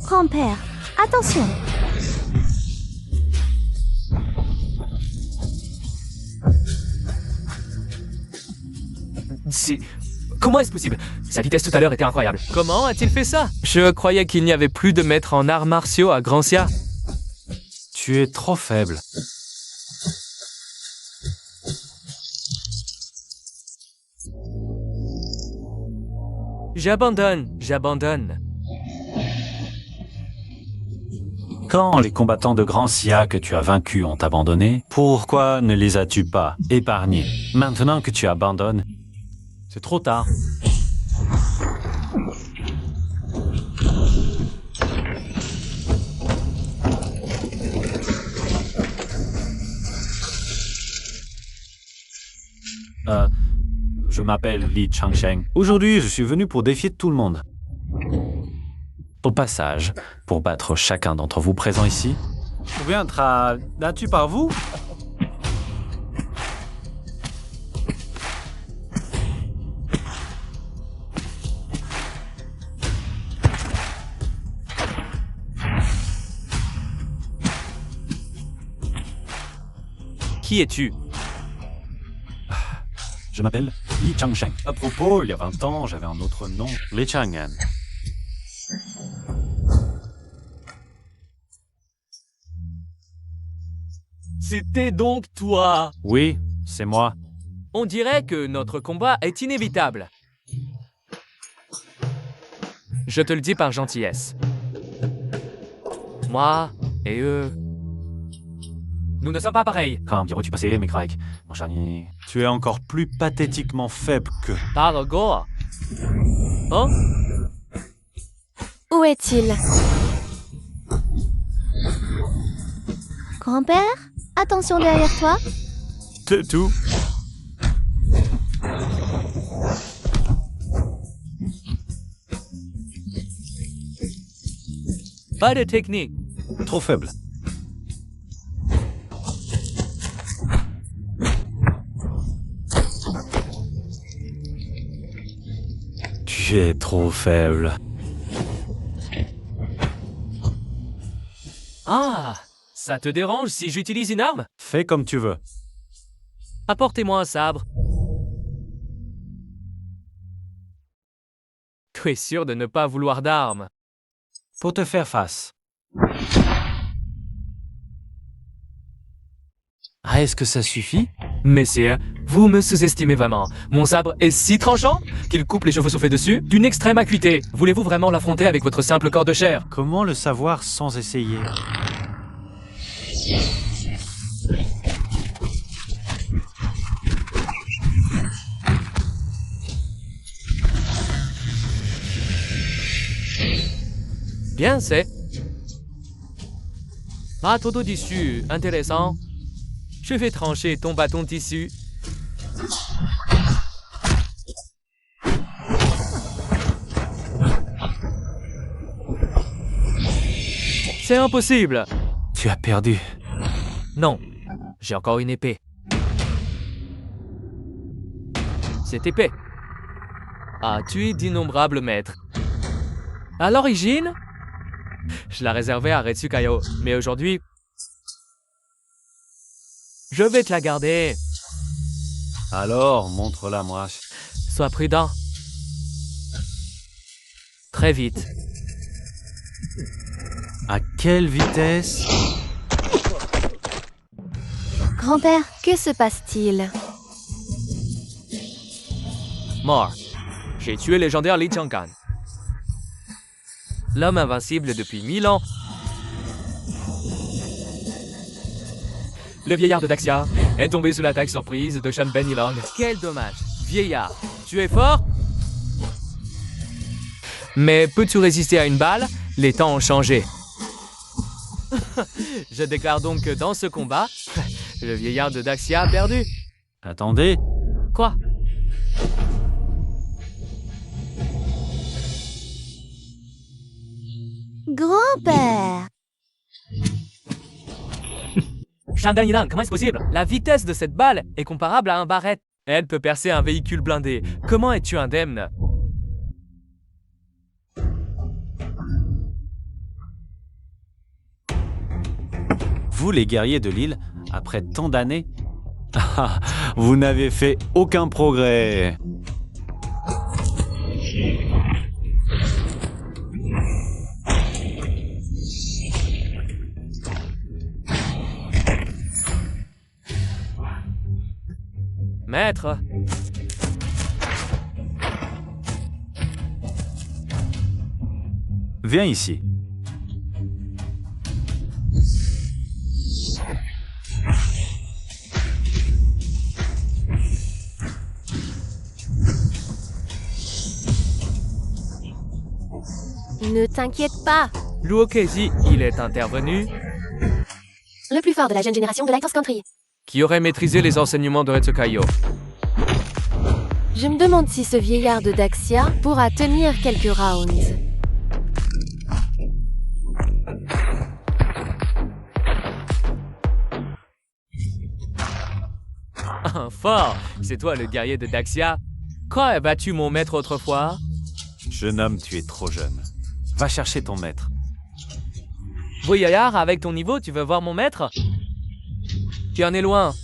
Grand-père, attention. Comment est-ce possible? Sa vitesse tout à l'heure était incroyable. Comment a-t-il fait ça? Je croyais qu'il n'y avait plus de maître en arts martiaux à Grancia. Tu es trop faible. J'abandonne. Quand les combattants de Grand Sia que tu as vaincus ont abandonné, pourquoi ne les as-tu pas épargnés? Maintenant que tu abandonnes, C'est trop tard. je m'appelle Li Changsheng. Aujourd'hui, je suis venu pour défier tout le monde. Au passage, pour battre chacun d'entre vous présents ici, Combien n'as-tu par vous? Qui es-tu? je m'appelle Li Changsheng. À propos, il y a 20 ans, j'avais un autre nom. Les Changan. C'était donc toi. Oui, c'est moi. On dirait que notre combat est inévitable. Je te le dis par gentillesse. Moi et eux... Nous ne sommes pas pareils. Quand dirais-tu passer, mes Greg, mon charnier? Tu es encore plus pathétiquement faible que... Par go. Oh? Où est-il? Grand-père, attention derrière toi. C'est tout. Pas de technique. Trop faible. Tu es trop faible. Ah, ça te dérange si j'utilise une arme? Fais comme tu veux. Apportez-moi un sabre. Tu es sûr de ne pas vouloir d'armes? Pour te faire face. Ah, est-ce que ça suffit? Messieurs, vous me sous-estimez vraiment. Mon sabre est si tranchant qu'il coupe les cheveux soufflés dessus d'une extrême acuité. Voulez-vous vraiment l'affronter avec votre simple corps de chair? Comment le savoir sans essayer? Bien, c'est. Ah, todo tissu, intéressant. Je vais trancher ton bâton de tissu. C'est impossible. Tu as perdu. Non, j'ai encore une épée. Cette épée a tué d'innombrables maîtres. À l'origine, je la réservais à Retsukayo, mais aujourd'hui, je vais te la garder. Alors, montre-la moi. Sois prudent. Très vite. À quelle vitesse? Grand-père, que se passe-t-il? Mort. J'ai tué le légendaire Li Chang'an. L'homme invincible depuis 1000 ans. Le vieillard de Daxia est tombé sous l'attaque surprise de Shan Ben Yilong. Quel dommage. Vieillard, tu es fort? Mais peux-tu résister à une balle? Les temps ont changé. Je déclare donc que dans ce combat, le vieillard de Daxia a perdu. Attendez. Quoi? Grand-père. Shan Ben Yilong, comment est-ce possible? La vitesse de cette balle est comparable à un barrette. Elle peut percer un véhicule blindé. Comment es-tu indemne? Vous, les guerriers de l'île, après tant d'années, vous n'avez fait aucun progrès. Maître, Viens ici. Ne t'inquiète pas. Luo Kezi, il est intervenu. Le plus fort de la jeune génération de Lighthouse Country. Qui aurait maîtrisé les enseignements de Retsukayo. Je me demande si ce vieillard de Daxia pourra tenir quelques rounds. Fort, c'est toi le guerrier de Daxia. Quand as battu mon maître autrefois? Jeune homme, tu es trop jeune. Va chercher ton maître. Vieillard, avec ton niveau, tu veux voir mon maître? Tu en es loin.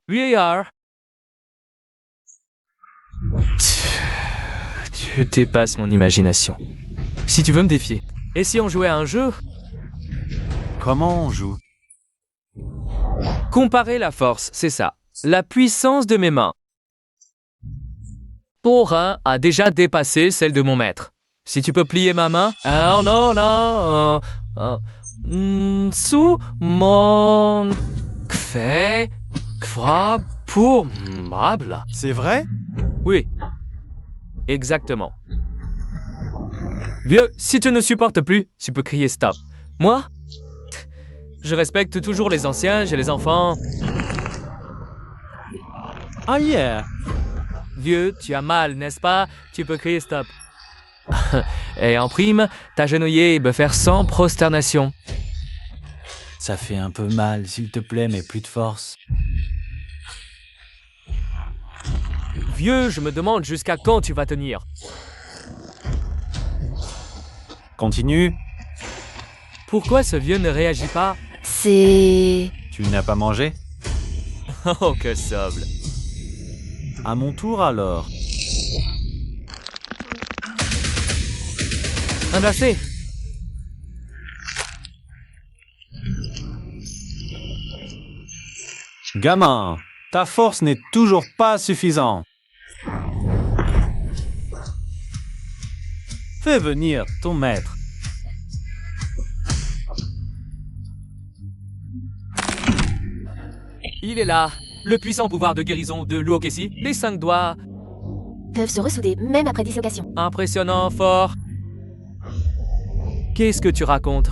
Vieillard. Tu dépasses mon imagination. Si tu veux me défier. Et si on jouait à un jeu? Comment on joue? Comparer la force, c'est ça. La puissance de mes mains. Ton rein a déjà dépassé celle de mon maître. Si tu peux plier ma main... Oh non, non. Sous mon... Fait... Quoi pour... Mable. C'est vrai? Oui. Exactement. Vieux, si tu ne supportes plus, tu peux crier stop. Moi, je respecte toujours les anciens, j'ai les enfants. Ah yeah! Vieux, tu as mal, n'est-ce pas? Tu peux crier stop. Et en prime, t'agenouiller et me faire 100 prosternations. Ça fait un peu mal, s'il te plaît, mais plus de force. Vieux, je me demande jusqu'à quand tu vas tenir. Continue. Pourquoi ce vieux ne réagit pas? C'est... Tu n'as pas mangé? Oh, que soble. À mon tour alors. Inversé. Gamin, ta force n'est toujours pas suffisante. Fais venir ton maître. Il est là. Le puissant pouvoir de guérison de Luokesi. Les 5 doigts. Peuvent se ressouder, même après dislocation. Impressionnant, fort. Qu'est-ce que tu racontes?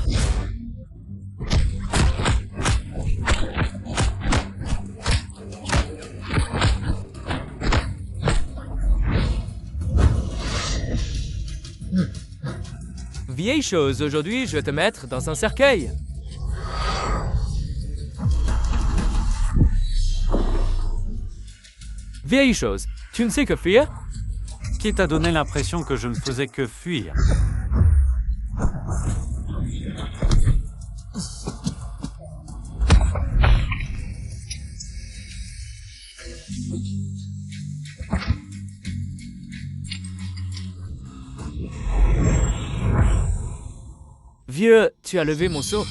Vieille chose, aujourd'hui, je vais te mettre dans un cercueil. Vieille chose, tu ne sais que fuir? Qui t'a donné l'impression que je ne faisais que fuir? Vieux, tu as levé mon seau.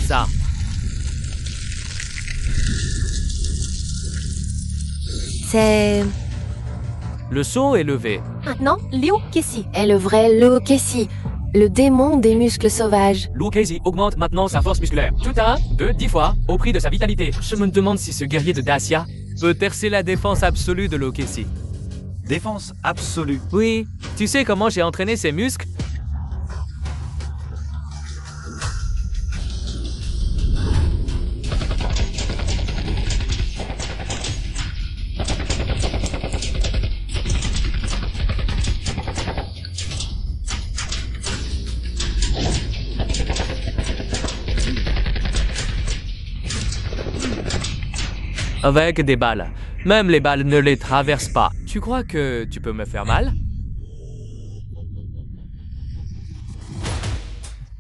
Ça. C'est... Le seau est levé. Maintenant, Luokesi est le vrai Luokesi, le démon des muscles sauvages. Luokesi augmente maintenant sa force musculaire. Tout à 2, 10 fois, au prix de sa vitalité. Je me demande si ce guerrier de Dacia peut percer la défense absolue de Luokesi. Défense absolue. Oui, tu sais comment j'ai entraîné ses muscles? Avec des balles. Même les balles ne les traversent pas. Tu crois que tu peux me faire mal?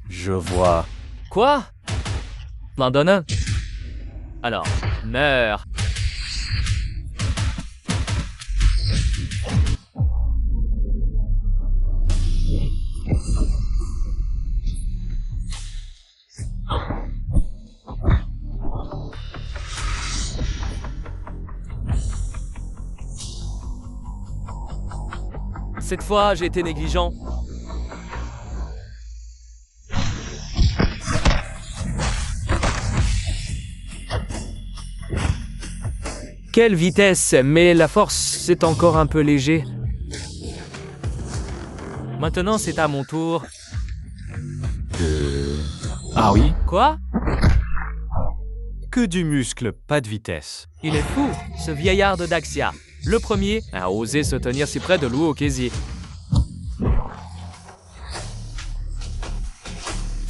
Je vois. Quoi? M'en donne un. Alors, meurs. Cette fois, j'ai été négligent. Quelle vitesse, mais la force, c'est encore un peu léger. Maintenant, c'est à mon tour. Ah oui? Quoi? Que du muscle, pas de vitesse. Il est fou, ce vieillard de Daxia. Le premier a osé se tenir si près de Luokesi.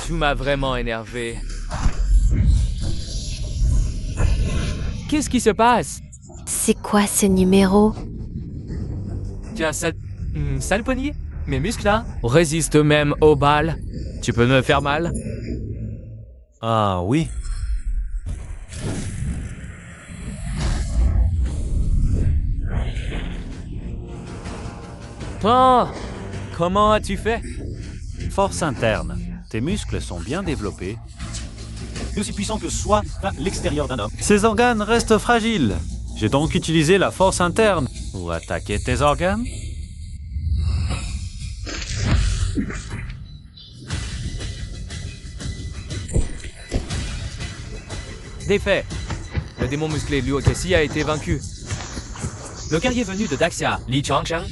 Tu m'as vraiment énervé. Qu'est-ce qui se passe? C'est quoi ce numéro? Tu as sale poignet? Mes muscles là résistent même aux balles. Tu peux me faire mal? Ah oui. Oh, comment as-tu fait? Force interne. Tes muscles sont bien développés. Aussi puissant que soit l'extérieur d'un homme. Ces organes restent fragiles. J'ai donc utilisé la force interne pour attaquer tes organes. Défait. Le démon musclé Liu Kexi a été vaincu. Le guerrier venu de Daxia, Li Changcheng,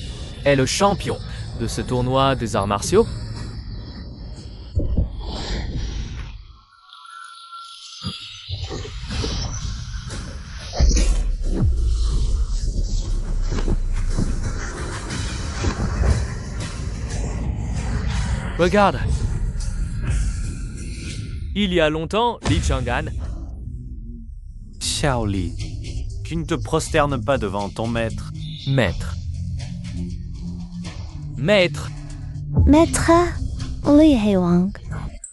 est le champion de ce tournoi des arts martiaux. Regarde. Il y a longtemps, Li Chang'an. Xiao Li, tu ne te prosternes pas devant ton maître. Maître. Maître. Maître Li Heiwang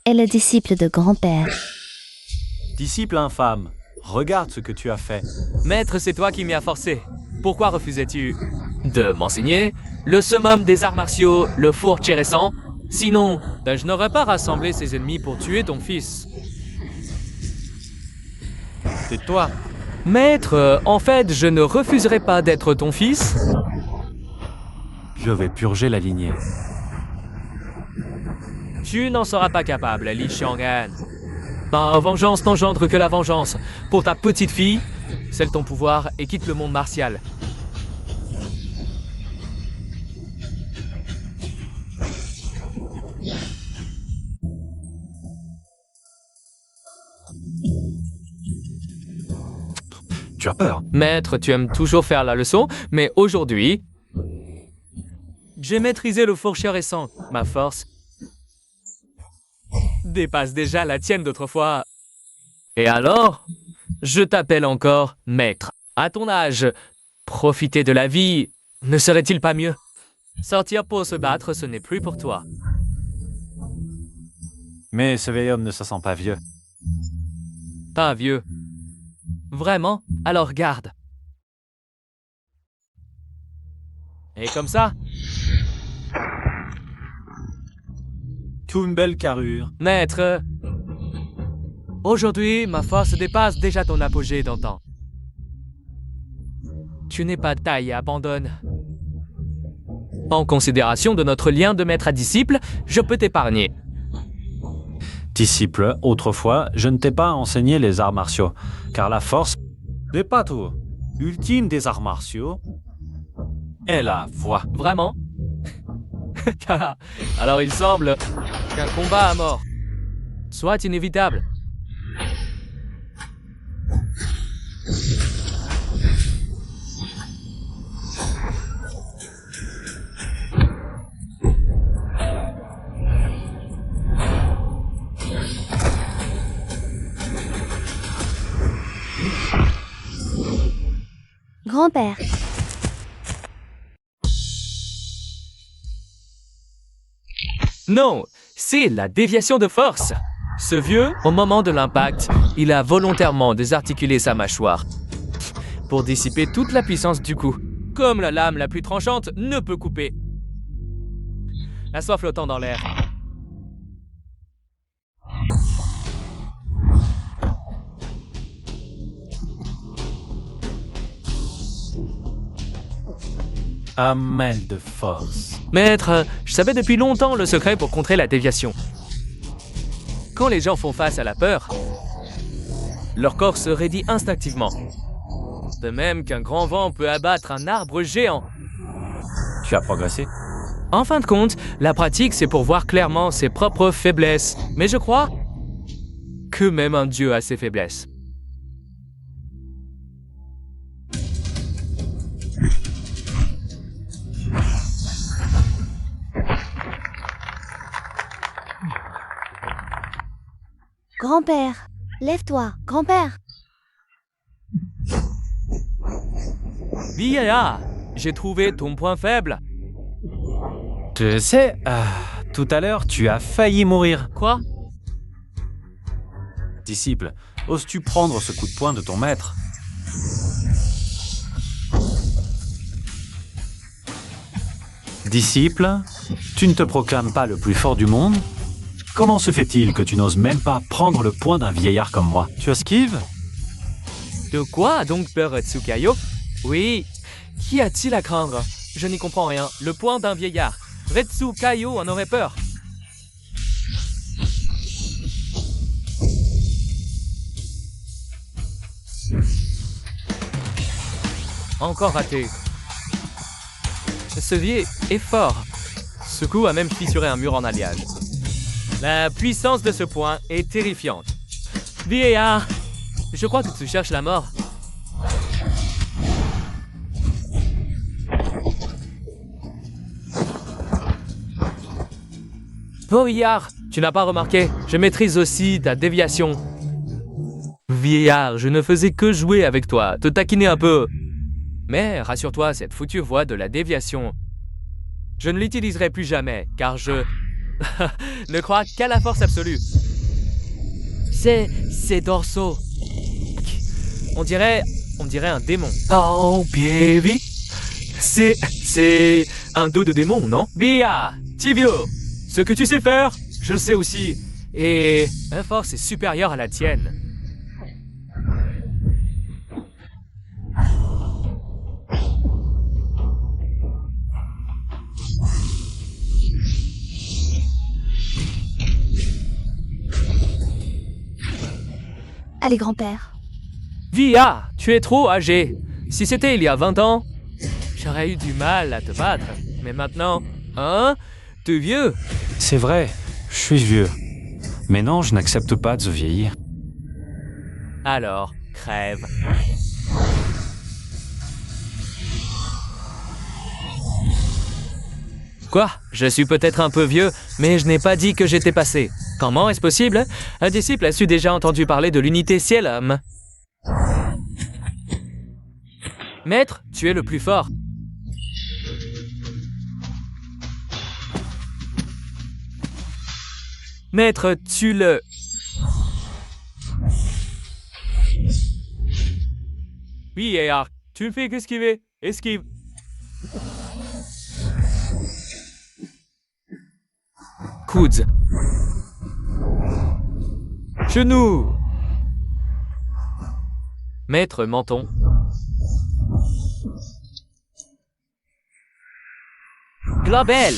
est le disciple de grand-père. Disciple infâme, regarde ce que tu as fait. Maître, c'est toi qui m'y as forcé. Pourquoi refusais-tu de m'enseigner le summum des arts martiaux, le four Cheresan? Sinon, je n'aurais pas rassemblé ses ennemis pour tuer ton fils. Tais-toi. Maître, en fait, je ne refuserai pas d'être ton fils. Je vais purger la lignée. Tu n'en seras pas capable, Li Xiang'an. Ma vengeance n'engendre que la vengeance. Pour ta petite fille, scelle ton pouvoir et quitte le monde martial. Tu as peur. Maître, tu aimes toujours faire la leçon, mais aujourd'hui, j'ai maîtrisé le fourcheur récent. Ma force dépasse déjà la tienne d'autrefois. Et alors, je t'appelle encore maître. À ton âge, profiter de la vie, ne serait-il pas mieux? Sortir pour se battre, ce n'est plus pour toi. Mais ce vieil homme ne se sent pas vieux. Pas vieux. Vraiment? Alors garde. Et comme ça, Tout une belle carrure. maître, aujourd'hui, ma force dépasse déjà ton apogée d'antan. Tu n'es pas de taille, abandonne. En considération de notre lien de maître à disciple, je peux t'épargner. Disciple, autrefois, je ne t'ai pas enseigné les arts martiaux, car la force n'est pas tout. Ultime des arts martiaux est la voix. Vraiment? Alors il semble qu'un combat à mort soit inévitable. Grand-père, Non, c'est la déviation de force. Ce vieux, au moment de l'impact, il a volontairement désarticulé sa mâchoire pour dissiper toute la puissance du coup, comme la lame la plus tranchante ne peut couper. La soie flottant dans l'air. Un mêle de force. Maître, je savais depuis longtemps le secret pour contrer la déviation. Quand les gens font face à la peur, leur corps se raidit instinctivement. De même qu'un grand vent peut abattre un arbre géant. Tu as progressé? En fin de compte, la pratique, c'est pour voir clairement ses propres faiblesses. Mais je crois que même un dieu a ses faiblesses. Grand-père, lève-toi, grand-père. Vieillard, j'ai trouvé ton point faible. Tu sais, tout à l'heure, tu as failli mourir. Quoi? Disciple, oses-tu prendre ce coup de poing de ton maître? Disciple, tu ne te proclames pas le plus fort du monde? Comment se fait-il que tu n'oses même pas prendre le poing d'un vieillard comme moi? Tu esquives? De quoi a donc peur Retsukayo? Oui, qu'y a-t-il à craindre? Je n'y comprends rien. Le poing d'un vieillard. Retsukayo en aurait peur. Encore raté. Ce vieux est fort. Ce coup a même fissuré un mur en alliage. La puissance de ce poing est terrifiante. Vieillard, je crois que tu cherches la mort. Vieillard, tu n'as pas remarqué, je maîtrise aussi ta déviation. Vieillard, je ne faisais que jouer avec toi, te taquiner un peu. Mais rassure-toi, cette foutue voie de la déviation, je ne l'utiliserai plus jamais, car je ne crois qu'à la force absolue. C'est dorsaux. On dirait un démon. Oh, Pierre, c'est un dos de démon, non? Bia, Tibio, ce que tu sais faire, je le sais aussi. Et ma force est supérieure à la tienne. Allez, grand-père. Via, tu es trop âgé. Si c'était il y a 20 ans, j'aurais eu du mal à te battre. Mais maintenant, hein? T'es vieux. C'est vrai, je suis vieux. Mais non, je n'accepte pas de vieillir. Alors, crève. Quoi? Je suis peut-être un peu vieux, mais je n'ai pas dit que j'étais passé. Comment est-ce possible? Un disciple a-tu déjà entendu parler de l'unité ciel-homme? Maître, tu es le plus fort. Maître, tu le... Oui, Eyar, tu me fais qu'esquiver. Esquive. Coudes. Genoux. Maître menton. Globel.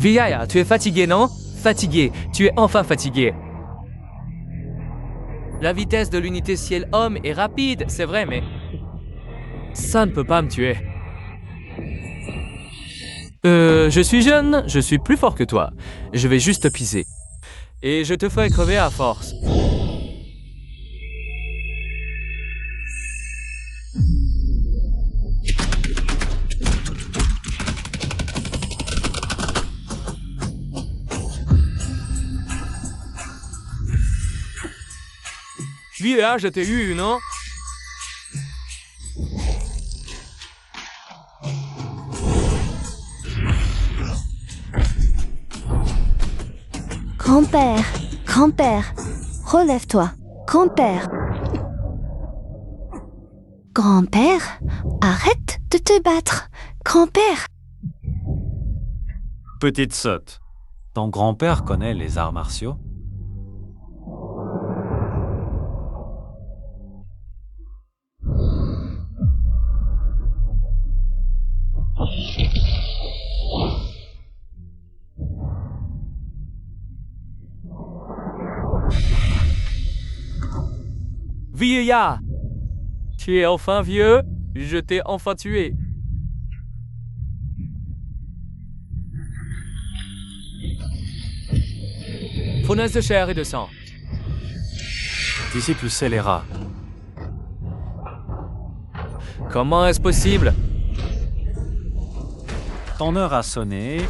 Viaya, tu es fatigué, non? Fatigué, tu es enfin fatigué. La vitesse de l'unité ciel-homme est rapide, c'est vrai, mais... ça ne peut pas me tuer. Je suis jeune, je suis plus fort que toi. Je vais juste te piser. Et je te ferai crever à force. Viens, je t'ai eu, non? Grand-père, grand-père, relève-toi, grand-père. Grand-père, arrête de te battre, grand-père. Petite sotte, ton grand-père connaît les arts martiaux? Vieillard, tu es enfin vieux, je t'ai enfin tué. Fournaise de chair et de sang. Disciple scélérat. Comment est-ce possible? Ton heure a sonné.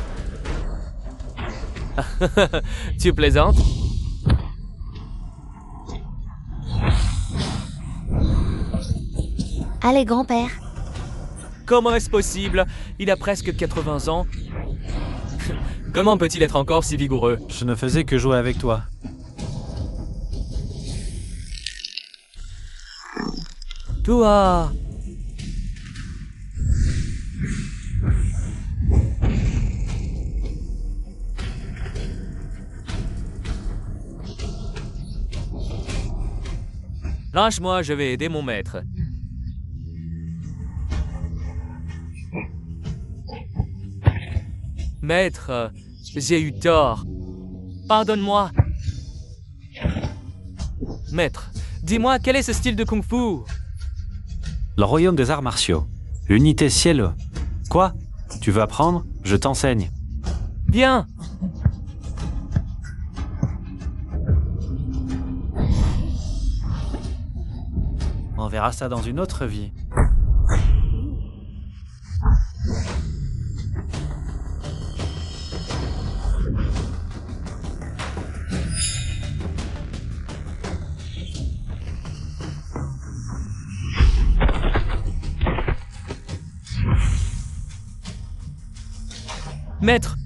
Tu plaisantes? Allez, grand-père. Comment est-ce possible? Il a presque 80 ans. Comment peut-il être encore si vigoureux? Je ne faisais que jouer avec toi. Toi! Lâche-moi, je vais aider mon maître. Maître, j'ai eu tort. Pardonne-moi. Maître, dis-moi quel est ce style de kung-fu? Le royaume des arts martiaux. L'unité ciel. Quoi? Tu veux apprendre? Je t'enseigne. Bien. On verra ça dans une autre vie. Maître,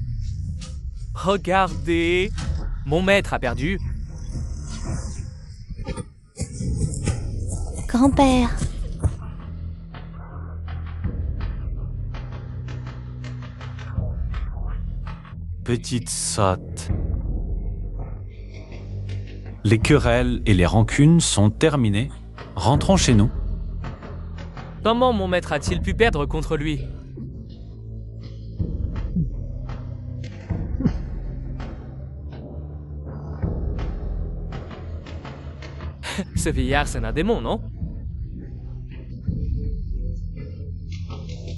regardez. Mon maître a perdu. Grand-père. Petite sotte. Les querelles et les rancunes sont terminées. Rentrons chez nous. Comment mon maître a-t-il pu perdre contre lui? Ce vieillard, c'est un démon, non?